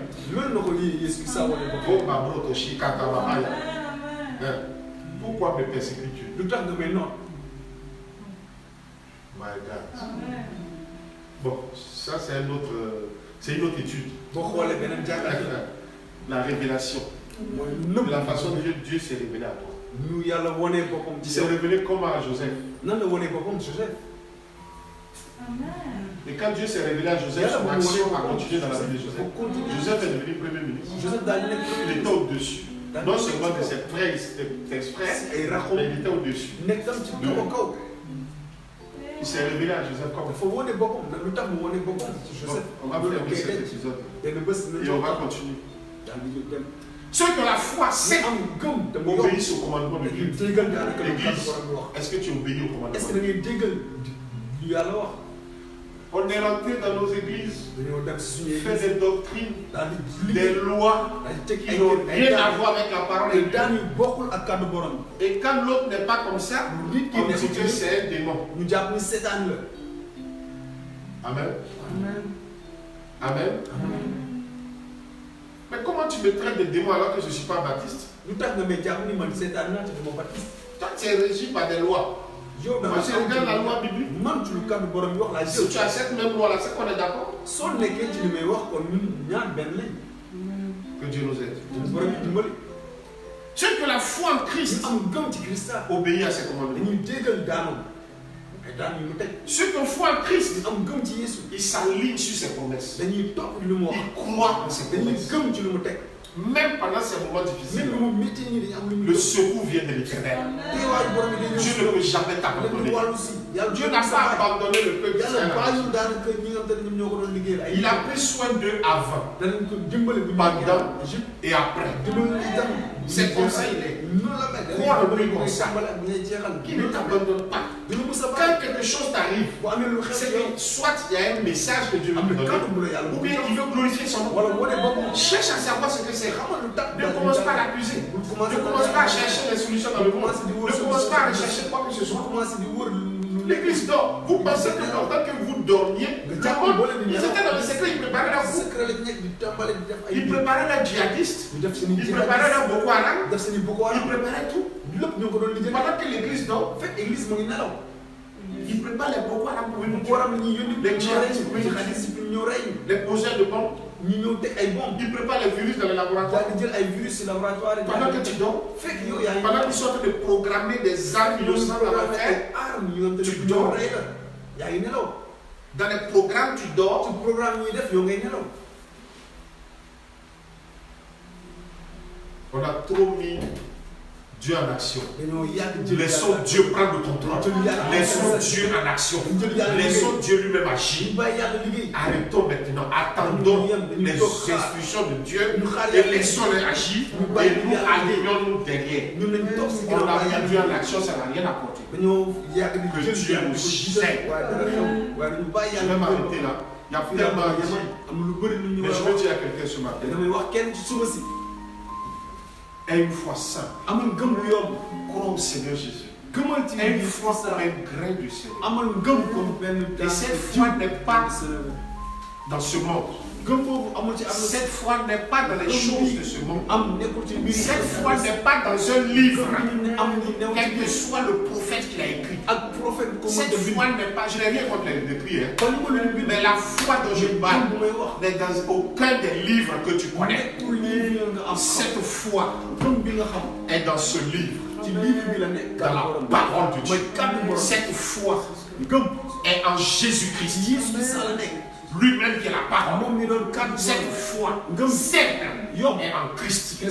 Pourquoi me persécutes-tu? My God. Bon, ça c'est une autre étude. La révélation. De la façon dont Dieu s'est révélé à toi. Il s'est révélé comme à Joseph. Et quand Dieu s'est révélé à Joseph, son action a continué dans la vie de Joseph. Joseph est devenu premier ministre. Il était au-dessus. Non seulement de ses frères, mais il était au-dessus. Il s'est révélé à Joseph comme on va fermer cet épisode et on va continuer. Ceux qui ont la foi, c'est obéissent au commandement de Dieu. L'église, est-ce que tu obéis au commandement de Dieu? On est rentré dans nos églises, fait des doctrines, des lois qui n'ont rien à voir avec la parole de Dieu. Et quand l'autre n'est pas comme ça, on dit que c'est un démon. Amen. Amen. Mais comment tu me traites de démon alors que je ne suis pas baptiste? Toi, tu es régi par des lois. Moi, je regarde la loi biblique. Si tu as cette même loi-là, c'est qu'on est d'accord? Que Dieu nous aide. Ceux que la foi en Christ obéit à ses commandements. Ceux qui ont foi en Christ, ils s'alignent sur ses promesses. Ils croient en ses promesses. Même pendant ces moments difficiles, le secours vient de l'Éternel. Dieu ne peut jamais t'abandonner. Dieu n'a pas abandonné le peuple d'Israël. Il a pris soin d'eux avant, pendant et après. C'est comme ça il est. Crois en lui comme ça. Qui ne t'abandonne pas. Quand quelque chose t'arrive, c'est que soit il y a un message que Dieu veut te donner, ou bien il veut glorifier son nom. Cherche à savoir ce que c'est. Ne commence pas à l'accuser. Ne commence pas à chercher des solutions dans le monde. Ne commence pas à rechercher quoi que ce soit. L'église dort. Vous pensez que pendant que vous dormiez, ils étaient dans le secret, ils préparaient leur groupe. Ils préparaient leurs djihadistes. Ils préparaient leur Boko Haram. Ils préparaient tout. Pendant que l'église dort, ils préparent les Boko Haram pour venir les djihadistes pour venir les poseurs de bombes. Ils préparent les virus dans le laboratoire. Pendant que tu dors, pendant qu'ils sont en train de programmer des armes innocentes dans la terre, tu dors. Dans les programmes, tu dors. On a trop mis Dieu en action. Laissons Dieu prendre le contrôle. Laissons Dieu en action. Laissons Dieu lui-même agir. Arrêtons maintenant. Attendons les instructions de Dieu et laissons-les agir. Et nous alignons-nous derrière. On a mis Dieu en action, ça n'a rien apporté. Que Dieu nous aide. Je vais m'arrêter là. Il y a tellement à dire. Mais je veux dire à quelqu'un ce matin. Et une foi simple. Crois au Seigneur Jésus. Et une foi comme un grain du Seigneur. Et cette foi n'est pas dans ce monde. Cette foi n'est pas dans les choses de ce monde. Cette foi n'est pas dans un livre. Quel que soit le prophète qui l'a écrit. Cette foi n'est pas, je n'ai rien contre les écrits, mais la foi dont je parle n'est dans aucun des livres que tu connais. Cette foi est dans ce livre, dans la parole de Dieu. Cette foi est en Jésus-Christ. Lui-même qui est la parole. Cette foi simple est en Christ.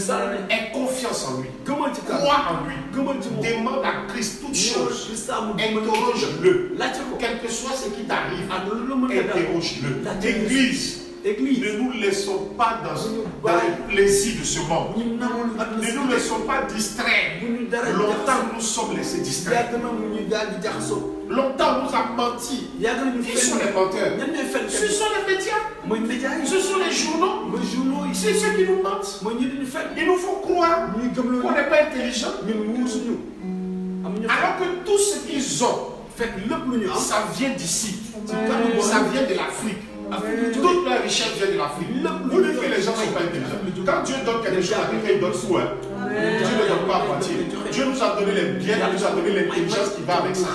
Aie confiance en lui. Crois en lui. Demande à Christ toutes choses. Interroge-le. Quel que soit ce qui t'arrive, interroge-le. Église, ne nous laissons pas dans le plaisir de ce monde. Ne nous laissons pas distraire. Longtemps nous sommes laissés distraire. Longtemps on nous a menti. Qui sont les menteurs? Ce sont les médias. Ce sont les journaux. C'est ceux qui nous mentent. Il nous faut croire qu'on n'est pas intelligent. Alors que tout ce qu'ils ont, ça vient d'ici. Ça vient de l'Afrique. Toute la richesse vient de l'Afrique. Vous dites que les gens ne sont pas intelligents. Quand Dieu donne quelque chose à quelqu'un, il donne tout. Dieu ne donne pas à moitié. Dieu nous a donné les biens, il nous a donné l'intelligence qui va avec ça.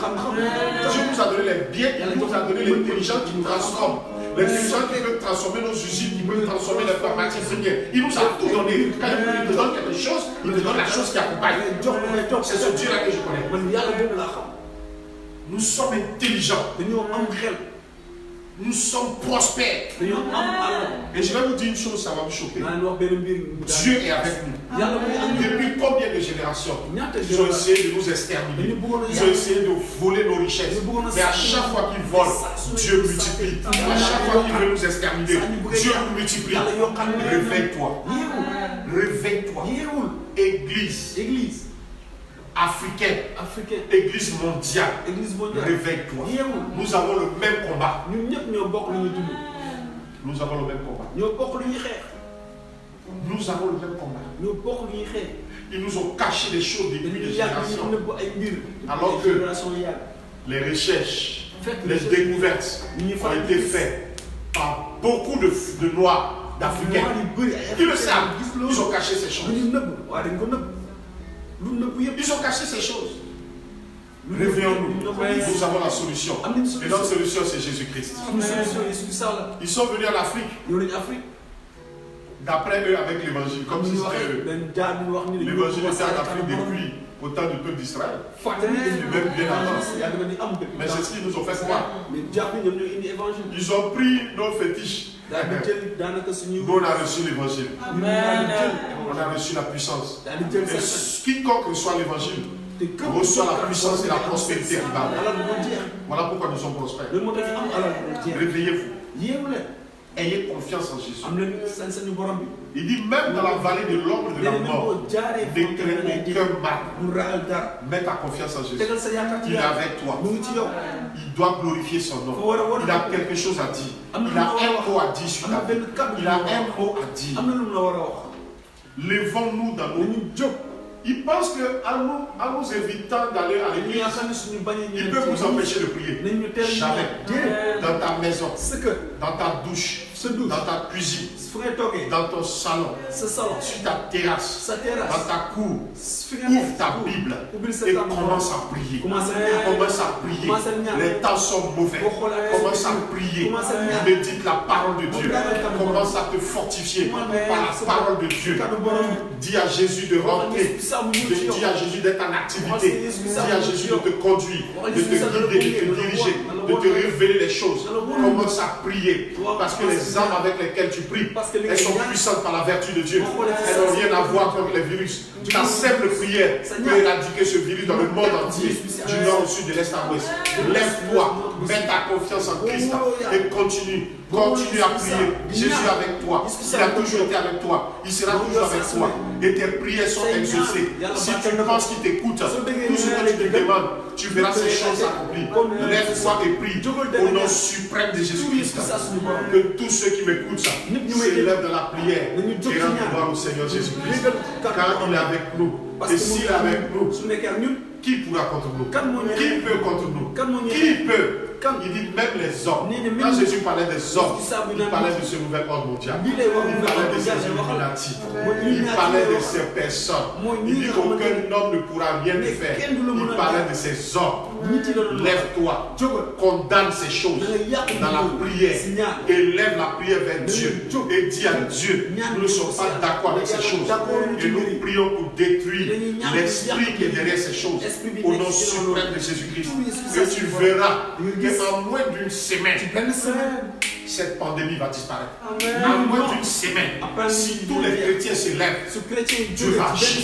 Dieu nous a donné les biens, il nous a donné l'intelligence qui nous transforme. L'intelligence qui peut transformer nos usines, qui peut transformer les pharmacies. Il nous a tout donné. Quand il te donne quelque chose, il te donne la chose qui accompagne. C'est ce Dieu-là que je connais. Nous sommes intelligents. Nous sommes prospères. Et je vais vous dire une chose, ça va vous choquer. Dieu est avec nous. Depuis combien de générations ils ont essayé de nous exterminer. Ils ont essayé de voler nos richesses. Mais à chaque fois qu'ils volent, Dieu multiplie. À chaque fois qu'ils veulent nous exterminer, Dieu nous multiplie. Réveille-toi. Réveille-toi. Église. Africaine, Église mondiale, réveille-toi. Nous avons le même combat. Nous avons le même combat. Ils nous ont caché des choses depuis des générations. Alors que les recherches, les découvertes ont été faites par beaucoup de noirs, d'Africains. Ils le savent. Ils ont caché ces choses. Ils ont caché ces choses. Réveillons-nous. Nous avons la solution. Et notre solution, c'est Jésus-Christ. Ils sont venus en Afrique. D'après eux, avec l'évangile, comme si c'était eux. L'évangile était en Afrique depuis au temps du peuple d'Israël. Même bien avant. Mais c'est ce qu'ils nous ont fait croire. Ils ont pris nos fétiches. Nous, on a reçu l'évangile. On a reçu la puissance. Et quiconque reçoit l'évangile reçoit la puissance et la prospérité qui va. Voilà pourquoi nous sommes prospères. Réveillez-vous. Ayez confiance en Jésus. Il dit même dans la vallée de l'ombre de la mort, ne craignez aucun mal. Mets ta confiance en Jésus. Il est avec toi. Il doit glorifier son nom. Il a quelque chose à dire. Il a un mot à dire sur ta vie. Il a un mot à dire. Levons-nous dans nos... Il pense qu'en nous évitant d'aller à l'église, il peut vous empêcher de prier. Jamais. Dans ta maison, dans ta douche, dans ta cuisine, dans ton salon, sur ta terrasse, dans ta cour, ouvre ta Bible et commence à prier. Commence à prier. Les temps sont mauvais. Commence à prier. Médite la parole de Dieu. Commence à te fortifier par la parole de Dieu. Dis à Jésus de rentrer. Dis à Jésus d'être en activité. Dis à Jésus de te conduire, de te guider, de te diriger, de te révéler les choses. Commence à prier. Parce que les armes avec lesquelles tu pries, elles sont puissantes par la vertu de Dieu. Elles n'ont rien à voir avec les virus. Ta simple prière peut éradiquer ce virus dans le monde entier, du nord au sud, de l'est à l'ouest. Lève-toi, mets ta confiance en Christ et continue. Continue à prier. Jésus est avec toi. Il a toujours été avec toi. Il sera toujours avec toi. Et tes prières sont exaucées. Si tu penses qu'il t'écoute, tout ce que tu te demandes, tu verras ces choses s'accomplir. Lève-toi et prie au nom suprême de Jésus-Christ. Que tous ceux qui m'écoutent s'élèvent dans la prière et rendent gloire au Seigneur Jésus-Christ. Car il est avec nous. Et s'il est avec nous, qui pourra contre nous? Qui peut contre nous? Qui peut? Il dit même les hommes. Quand Jésus parlait des hommes, il parlait de ce nouvel ordre mondial. Il parlait de ces illuminatifs. Il parlait de ces personnes. Il dit qu'aucun homme ne pourra rien faire. Il parlait de ces hommes. Lève-toi, condamne ces choses dans la prière. Élève la prière vers Dieu. Et dis à Dieu, nous ne sommes pas d'accord avec ces choses. Et nous prions pour détruire l'esprit qui est derrière ces choses. Au nom suprême de Jésus-Christ. Et tu verras qu'en moins d'une semaine, cette pandémie va disparaître. En moins d'une semaine, si tous les chrétiens se lèvent, Dieu va agir.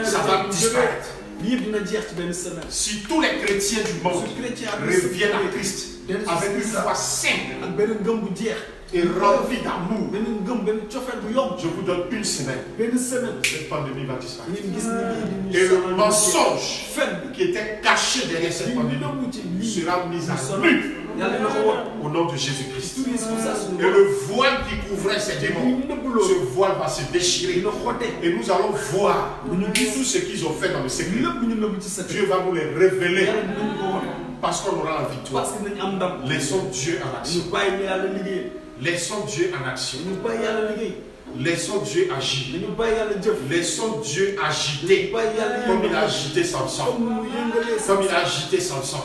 Ça va disparaître. Si tous les chrétiens du monde reviennent à Christ avec une foi simple et remplie d'amour, je vous donne une semaine, cette pandémie va disparaître. Et le mensonge qui était caché derrière cette pandémie sera mis à nu au nom de Jésus-Christ. Et le voile qui couvrait ces démons, ce voile va se déchirer. Et nous allons voir tout ce qu'ils ont fait dans le secret. Dieu va nous les révéler parce qu'on aura la victoire. Laissons Dieu en action. Laissons Dieu en action. Laissons Dieu agir. Laissons Dieu agiter comme il a agité Samson. Comme il a agité Samson.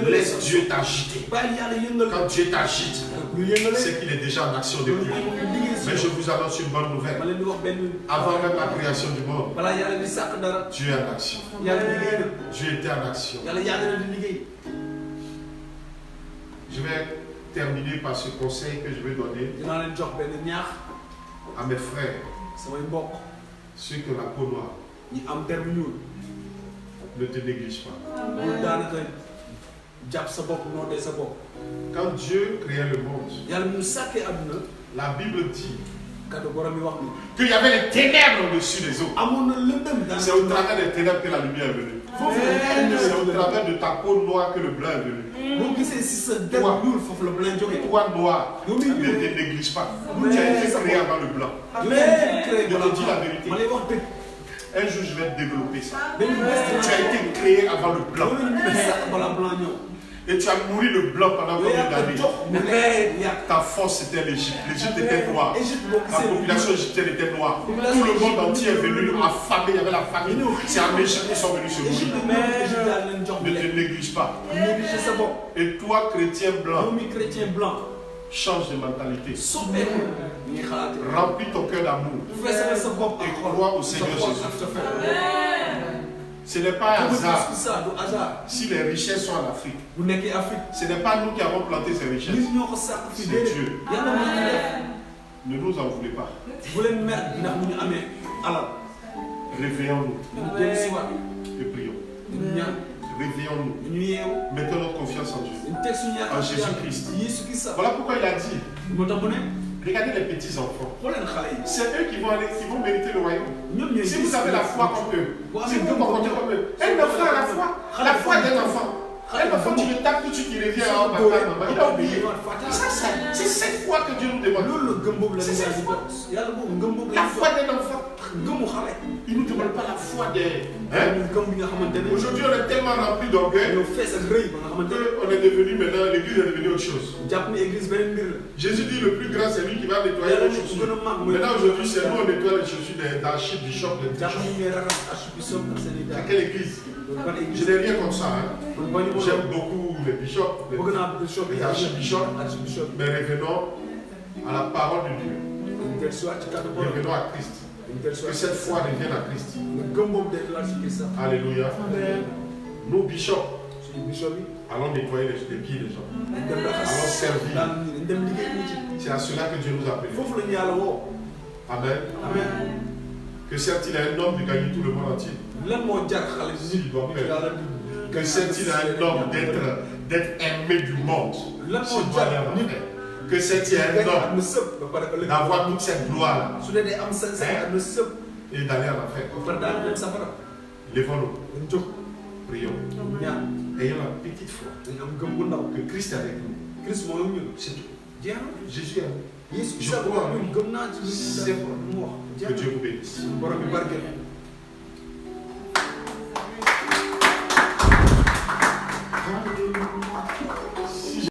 Laisse Dieu t'agiter. Quand Dieu t'agite, c'est qu'il est déjà en action depuis. Mais je vous annonce une bonne nouvelle. Avant même la création du monde, Dieu est en action. Dieu était en action. Je vais terminer par ce conseil que je vais donner à mes frères, ceux qui ont la peau noire. Ne te néglige pas. Quand Dieu créait le monde, la Bible dit qu'il y avait les ténèbres au-dessus des eaux. C'est au travers des ténèbres que la lumière est venue. C'est au travers de ta peau noire que le blanc est venu. Toi noir, ne te néglige pas. Tu as été créé avant le blanc. Je te dis la vérité. Un jour, je vais développer ça. Tu as été créé avant le blanc. Et tu as nourri le blanc pendant combien d'années? Ta force c'était l'Égypte. L'Égypte était noire. La population égyptienne était noire. Tout le monde entier est venu affamé. Il y avait la famine. C'est en Égypte qu'ils sont venus se nourrir. Ne te néglige pas. Et toi, chrétien blanc, change de mentalité. Remplis ton cœur d'amour. Et crois au Seigneur Jésus. Ce n'est pas un hasard si les richesses sont en Afrique. Ce n'est pas nous qui avons planté ces richesses. C'est Dieu. Ne nous en voulez pas. Réveillons-nous et prions. Réveillons-nous. Mettons notre confiance en Dieu. En Jésus-Christ. Voilà pourquoi il a dit. Regardez les petits enfants. C'est eux qui vont mériter le royaume. Si vous avez la foi comme eux, si vous vous comportez comme eux, un enfant a la foi. La foi d'un enfant. Un enfant, tu le tapes tout de suite, il revient à papa, maman. Il a oublié. C'est cette foi que Dieu nous demande. C'est cette foi. La foi d'un enfant. Il ne nous demande pas la foi des. Aujourd'hui, on est tellement rempli d'orgueil qu'on est devenu maintenant, l'église est devenue autre chose. Jésus dit le plus grand, c'est lui qui va nettoyer les chaussures. Maintenant, aujourd'hui, c'est nous, on nettoie les chaussures d'archibishop. À quelle église? Je n'ai rien comme ça. J'aime beaucoup les bishops, les archibishops, mais revenons à la parole de Dieu. Revenons à Christ. Que cette foi revienne à Christ. Alléluia. Nous, bishops, allons nettoyer les pieds des gens. Allons servir. C'est à cela que Dieu nous appelle. Amen. Que certes-il est un homme de gagner tout le monde entier. Que certes-il est un homme d'être aimé du monde. Que certes-il est un homme d'avoir toute cette gloire et d'aller en enfer. Lèvons-nous. Prions. Ayons la petite foi que Christ est avec nous. C'est tout. Jésus est avec nous. Je crois en lui. C'est bon. Que Dieu vous bénisse.